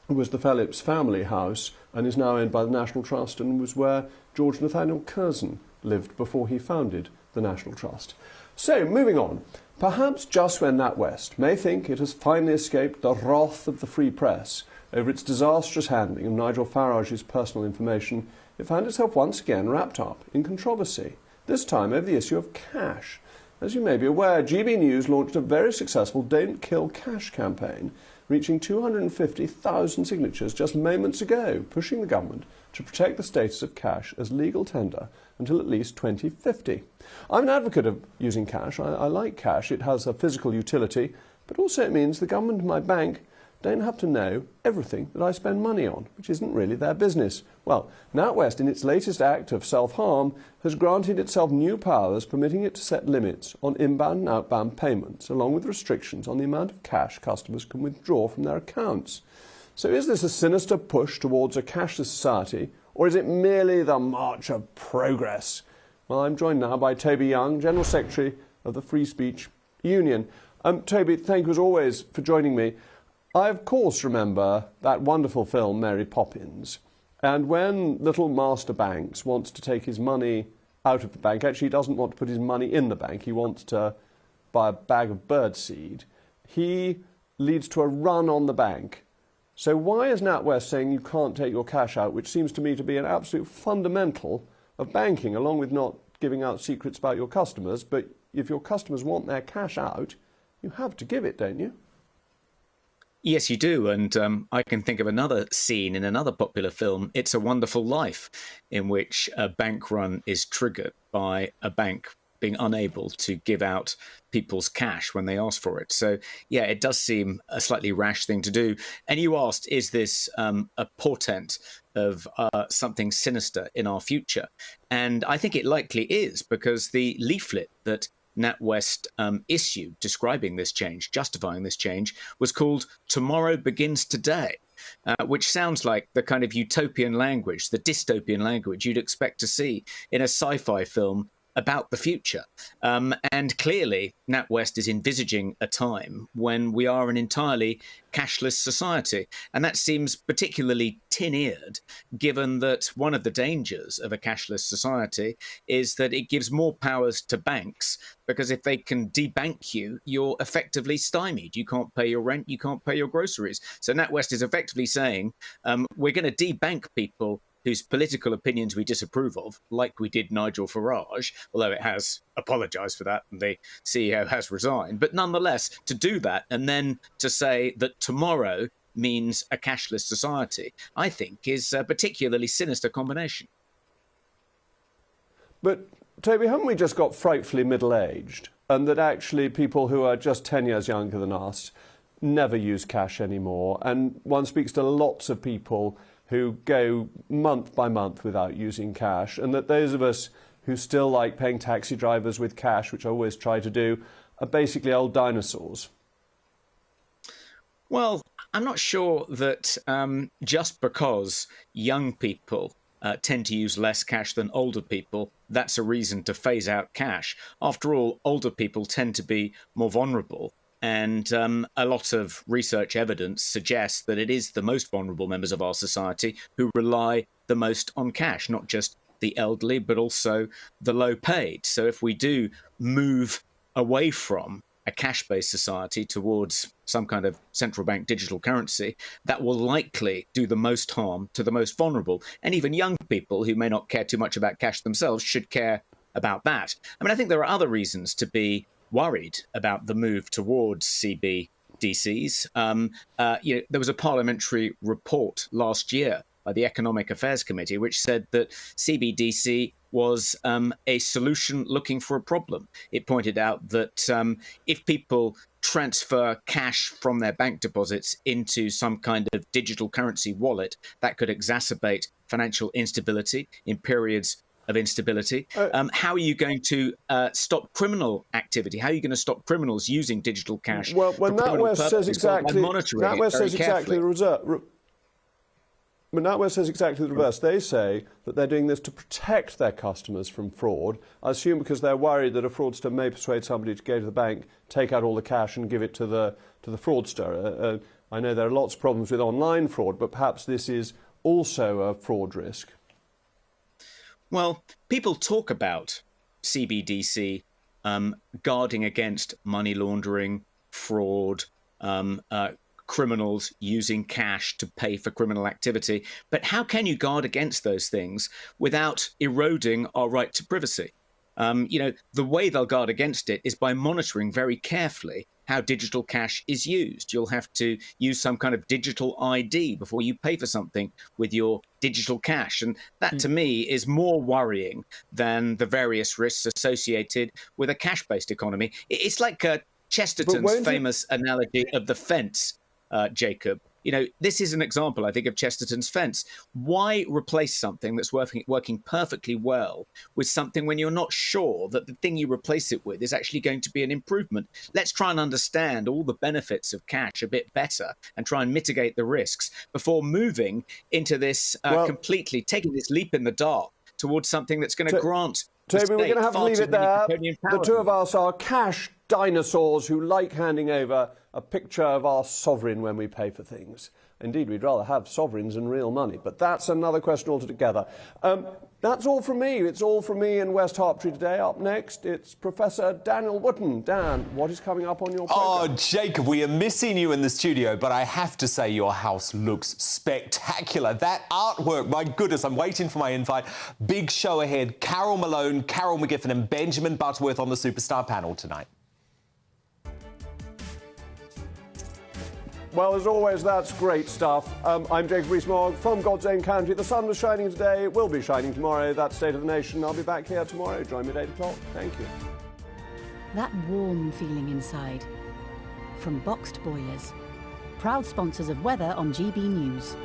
was the Phillips family house and is now owned by the National Trust, and was where George Nathaniel Curzon lived before he founded the National Trust. So, moving on. Perhaps just when NatWest may think it has finally escaped the wrath of the free press over its disastrous handling of Nigel Farage's personal information, it found itself once again wrapped up in controversy, this time over the issue of cash. As you may be aware, GB News launched a very successful Don't Kill Cash campaign, reaching 250,000 signatures just moments ago, pushing the government to protect the status of cash as legal tender until at least 2050. I'm an advocate of using cash. I like cash. It has a physical utility, but also it means the government and my bank don't have to know everything that I spend money on, which isn't really their business. Well, NatWest, in its latest act of self-harm, has granted itself new powers permitting it to set limits on inbound and outbound payments, along with restrictions on the amount of cash customers can withdraw from their accounts. So is this a sinister push towards a cashless society, or is it merely the march of progress? Well, I'm joined now by Toby Young, General Secretary of the Free Speech Union. Toby, thank you as always for joining me. I, of course, remember that wonderful film, Mary Poppins. And when little Master Banks wants to take his money out of the bank, actually he doesn't want to put his money in the bank, he wants to buy a bag of birdseed, he leads to a run on the bank. So why is NatWest saying you can't take your cash out, which seems to me to be an absolute fundamental of banking, along with not giving out secrets about your customers, but if your customers want their cash out, you have to give it, don't you? Yes, you do. And I can think of another scene in another popular film, It's a Wonderful Life, in which a bank run is triggered by a bank being unable to give out people's cash when they ask for it. So, yeah, it does seem a slightly rash thing to do. And you asked, is this a portent of something sinister in our future? And I think it likely is, because the leaflet that NatWest issued describing this change, justifying this change, was called Tomorrow Begins Today, which sounds like the kind of utopian language, the dystopian language you'd expect to see in a sci-fi film about the future. And clearly, NatWest is envisaging a time when we are an entirely cashless society. And that seems particularly tin-eared, given that one of the dangers of a cashless society is that it gives more powers to banks, because if they can debank you, you're effectively stymied. You can't pay your rent, you can't pay your groceries. So NatWest is effectively saying, we're going to debank people whose political opinions we disapprove of, like we did Nigel Farage, although it has apologised for that and the CEO has resigned. But nonetheless, to do that and then to say that tomorrow means a cashless society, I think is a particularly sinister combination. But, Toby, haven't we just got frightfully middle-aged? And that actually people who are just 10 years younger than us never use cash anymore? And one speaks to lots of people who go month by month without using cash, and that those of us who still like paying taxi drivers with cash, which I always try to do, are basically old dinosaurs. Well, I'm not sure that just because young people tend to use less cash than older people, that's a reason to phase out cash. After all, older people tend to be more vulnerable. And a lot of research evidence suggests that it is the most vulnerable members of our society who rely the most on cash, not just the elderly, but also the low paid. So if we do move away from a cash-based society towards some kind of central bank digital currency, that will likely do the most harm to the most vulnerable. And even young people who may not care too much about cash themselves should care about that. I mean, I think there are other reasons to be worried about the move towards CBDCs. There was a parliamentary report last year by the Economic Affairs Committee which said that CBDC was a solution looking for a problem. It pointed out that if people transfer cash from their bank deposits into some kind of digital currency wallet, that could exacerbate financial instability in periods of instability. How are you going to stop criminal activity? How are you going to stop criminals using digital cash? Well, when NatWest says exactly the reverse. They say that they're doing this to protect their customers from fraud. I assume because they're worried that a fraudster may persuade somebody to go to the bank, take out all the cash and give it to the fraudster. I know there are lots of problems with online fraud, but perhaps this is also a fraud risk. Well, people talk about CBDC guarding against money laundering, fraud, criminals using cash to pay for criminal activity. But how can you guard against those things without eroding our right to privacy? The way they'll guard against it is by monitoring very carefully how digital cash is used. You'll have to use some kind of digital ID before you pay for something with your digital cash. And that, to me, is more worrying than the various risks associated with a cash-based economy. It's like Chesterton's famous analogy of the fence, Jacob. This is an example, I think, of Chesterton's fence. Why replace something that's working perfectly well with something when you're not sure that the thing you replace it with is actually going to be an improvement? Let's try and understand all the benefits of cash a bit better and try and mitigate the risks before moving into this completely, taking this leap in the dark towards something that's going to grant Toby, we're going to have to leave it there. The two of us are cash dinosaurs who like handing over a picture of our sovereign when we pay for things. Indeed, we'd rather have sovereigns than real money, but that's another question altogether. That's all from me. It's all from me in West Hertfordshire today. Up next, it's Professor Daniel Wooten. Dan, what is coming up on your programme? Oh, Jacob, we are missing you in the studio, but I have to say your house looks spectacular. That artwork, my goodness, I'm waiting for my invite. Big show ahead. Carol Malone, Carol McGiffin and Benjamin Butterworth on the Superstar panel tonight. Well, as always, that's great stuff. I'm Jacob Rees-Mogg from God's Own Country. The sun was shining today, will be shining tomorrow. That's State of the Nation. I'll be back here tomorrow. Join me at 8 o'clock. Thank you. That warm feeling inside. From Boxed Boilers. Proud sponsors of weather on GB News.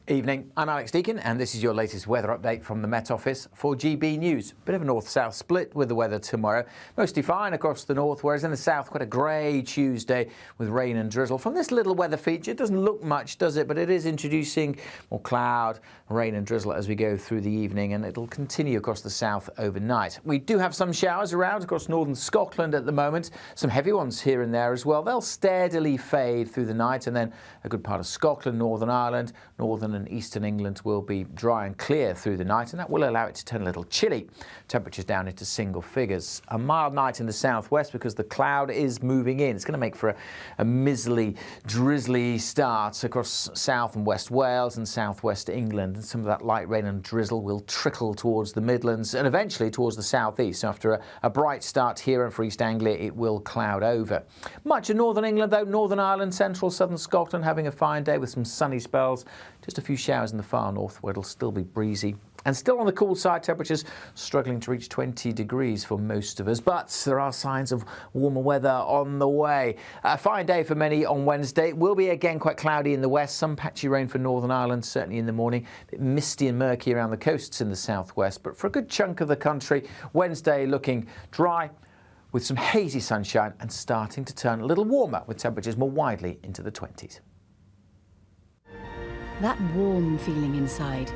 Evening, I'm Alex Deakin and this is your latest weather update from the Met Office for GB News. Bit of a north-south split with the weather tomorrow. Mostly fine across the north, whereas in the south quite a grey Tuesday with rain and drizzle. From this little weather feature, it doesn't look much, does it? But it is introducing more cloud, rain and drizzle as we go through the evening, and it'll continue across the south overnight. We do have some showers around across northern Scotland at the moment. Some heavy ones here and there as well. They'll steadily fade through the night, and then a good part of Scotland, Northern Ireland, northern and eastern England will be dry and clear through the night, and that will allow it to turn a little chilly. Temperatures down into single figures. A mild night in the southwest because the cloud is moving in. It's going to make for a miserly, drizzly start across south and west Wales and southwest England. And some of that light rain and drizzle will trickle towards the Midlands and eventually towards the southeast. So after a bright start here and for East Anglia, it will cloud over. Much of northern England, though, Northern Ireland, central southern Scotland having a fine day with some sunny spells. Just a few showers in the far north where it'll still be breezy. And still on the cool side, temperatures struggling to reach 20 degrees for most of us. But there are signs of warmer weather on the way. A fine day for many on Wednesday. It will be again quite cloudy in the west. Some patchy rain for Northern Ireland, certainly in the morning. A bit misty and murky around the coasts in the southwest. But for a good chunk of the country, Wednesday looking dry with some hazy sunshine and starting to turn a little warmer with temperatures more widely into the 20s. That warm feeling inside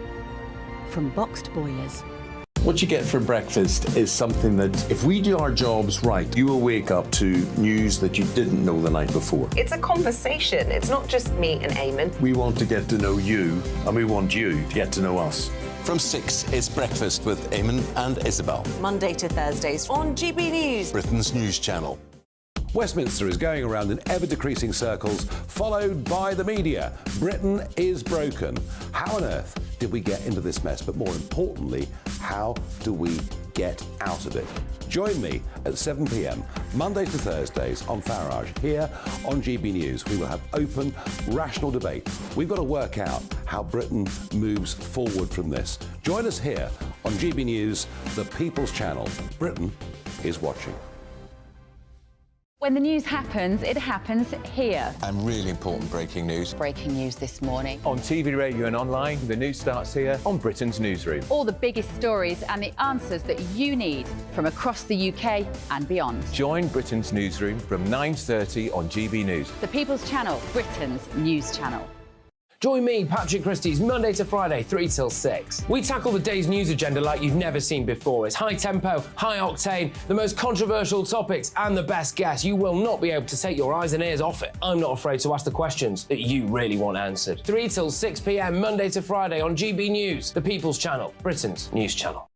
from boxed boilers. What you get for breakfast is something that, if we do our jobs right, you will wake up to news that you didn't know the night before. It's a conversation. It's not just me and Eamon. We want to get to know you, and we want you to get to know us. From 6, it's Breakfast with Eamon and Isabel. Monday to Thursdays on GB News, Britain's news channel. Westminster is going around in ever-decreasing circles, followed by the media. Britain is broken. How on earth did we get into this mess? But more importantly, how do we get out of it? Join me at 7 p.m, Monday to Thursdays on Farage, here on GB News. We will have open, rational debate. We've got to work out how Britain moves forward from this. Join us here on GB News, the People's Channel. Britain is watching. When the news happens, it happens here. And really important breaking news. Breaking news this morning. On TV, radio and online, the news starts here on Britain's Newsroom. All the biggest stories and the answers that you need from across the UK and beyond. Join Britain's Newsroom from 9:30 on GB News. The People's Channel, Britain's news channel. Join me, Patrick Christie's, Monday to Friday, 3 till 6. We tackle the day's news agenda like you've never seen before. It's high tempo, high octane, the most controversial topics and the best guests. You will not be able to take your eyes and ears off it. I'm not afraid to ask the questions that you really want answered. 3 till 6 p.m, Monday to Friday on GB News, the People's Channel, Britain's news channel.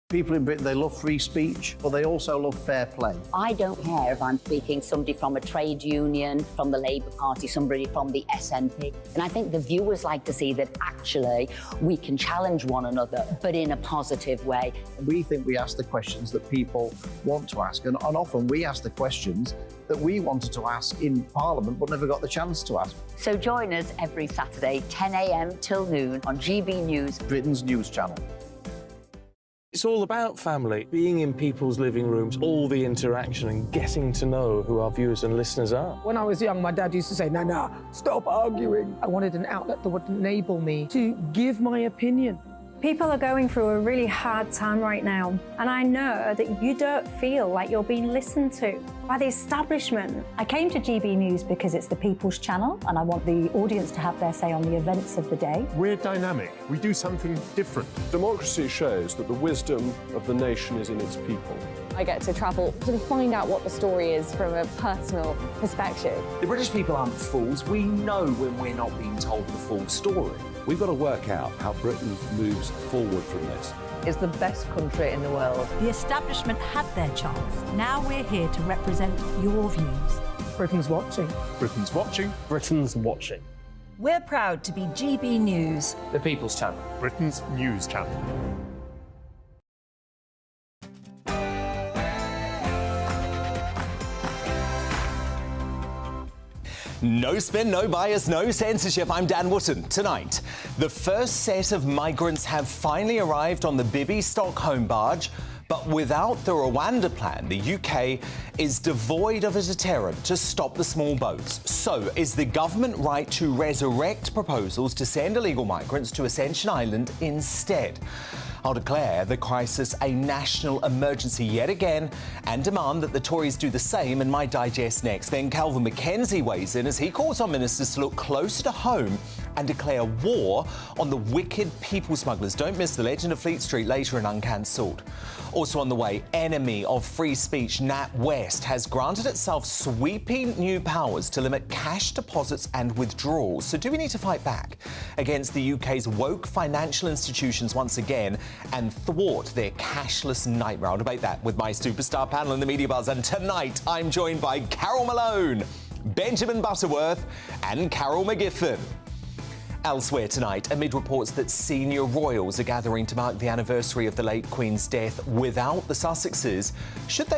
People in Britain, they love free speech, but they also love fair play. I don't care if I'm speaking somebody from a trade union, from the Labour Party, somebody from the SNP. And I think the viewers like to see that actually we can challenge one another, but in a positive way. We think we ask the questions that people want to ask, and often we ask the questions that we wanted to ask in Parliament but never got the chance to ask. So join us every Saturday, 10 a.m. till noon on GB News, Britain's news channel. It's all about family, being in people's living rooms, all the interaction and getting to know who our viewers and listeners are. When I was young, my dad used to say, "Nana, stop arguing." I wanted an outlet that would enable me to give my opinion. People are going through a really hard time right now, and I know that you don't feel like you're being listened to by the establishment. I came to GB News because it's the People's Channel, and I want the audience to have their say on the events of the day. We're dynamic. We do something different. Democracy shows that the wisdom of the nation is in its people. I get to travel to find out what the story is from a personal perspective. The British people aren't fools. We know when we're not being told the full story. We've got to work out how Britain moves forward from this. It's the best country in the world. The establishment had their chance. Now we're here to represent your views. Britain's watching. Britain's watching. Britain's watching. We're proud to be GB News, the People's Channel, Britain's news channel. No spin, no bias, no censorship. I'm Dan Wootton. Tonight, the first set of migrants have finally arrived on the Bibi Stockholm barge, But without the Rwanda plan, the UK is devoid of a deterrent to stop the small boats. So, is the government right to resurrect proposals to send illegal migrants to Ascension Island instead? I'll declare the crisis a national emergency yet again and demand that the Tories do the same in my digest next. Then Calvin McKenzie weighs in as he calls on ministers to look closer to home and declare war on the wicked people smugglers. Don't miss the Legend of Fleet Street later in Uncancelled. Also on the way, enemy of free speech NatWest has granted itself sweeping new powers to limit cash deposits and withdrawals. So do we need to fight back against the UK's woke financial institutions once again and thwart their cashless nightmare? I'll debate that with my superstar panel in the Media Buzz. And tonight, I'm joined by Carol Malone, Benjamin Butterworth and Carol McGiffin. Elsewhere tonight, amid reports that senior royals are gathering to mark the anniversary of the late Queen's death without the Sussexes, should they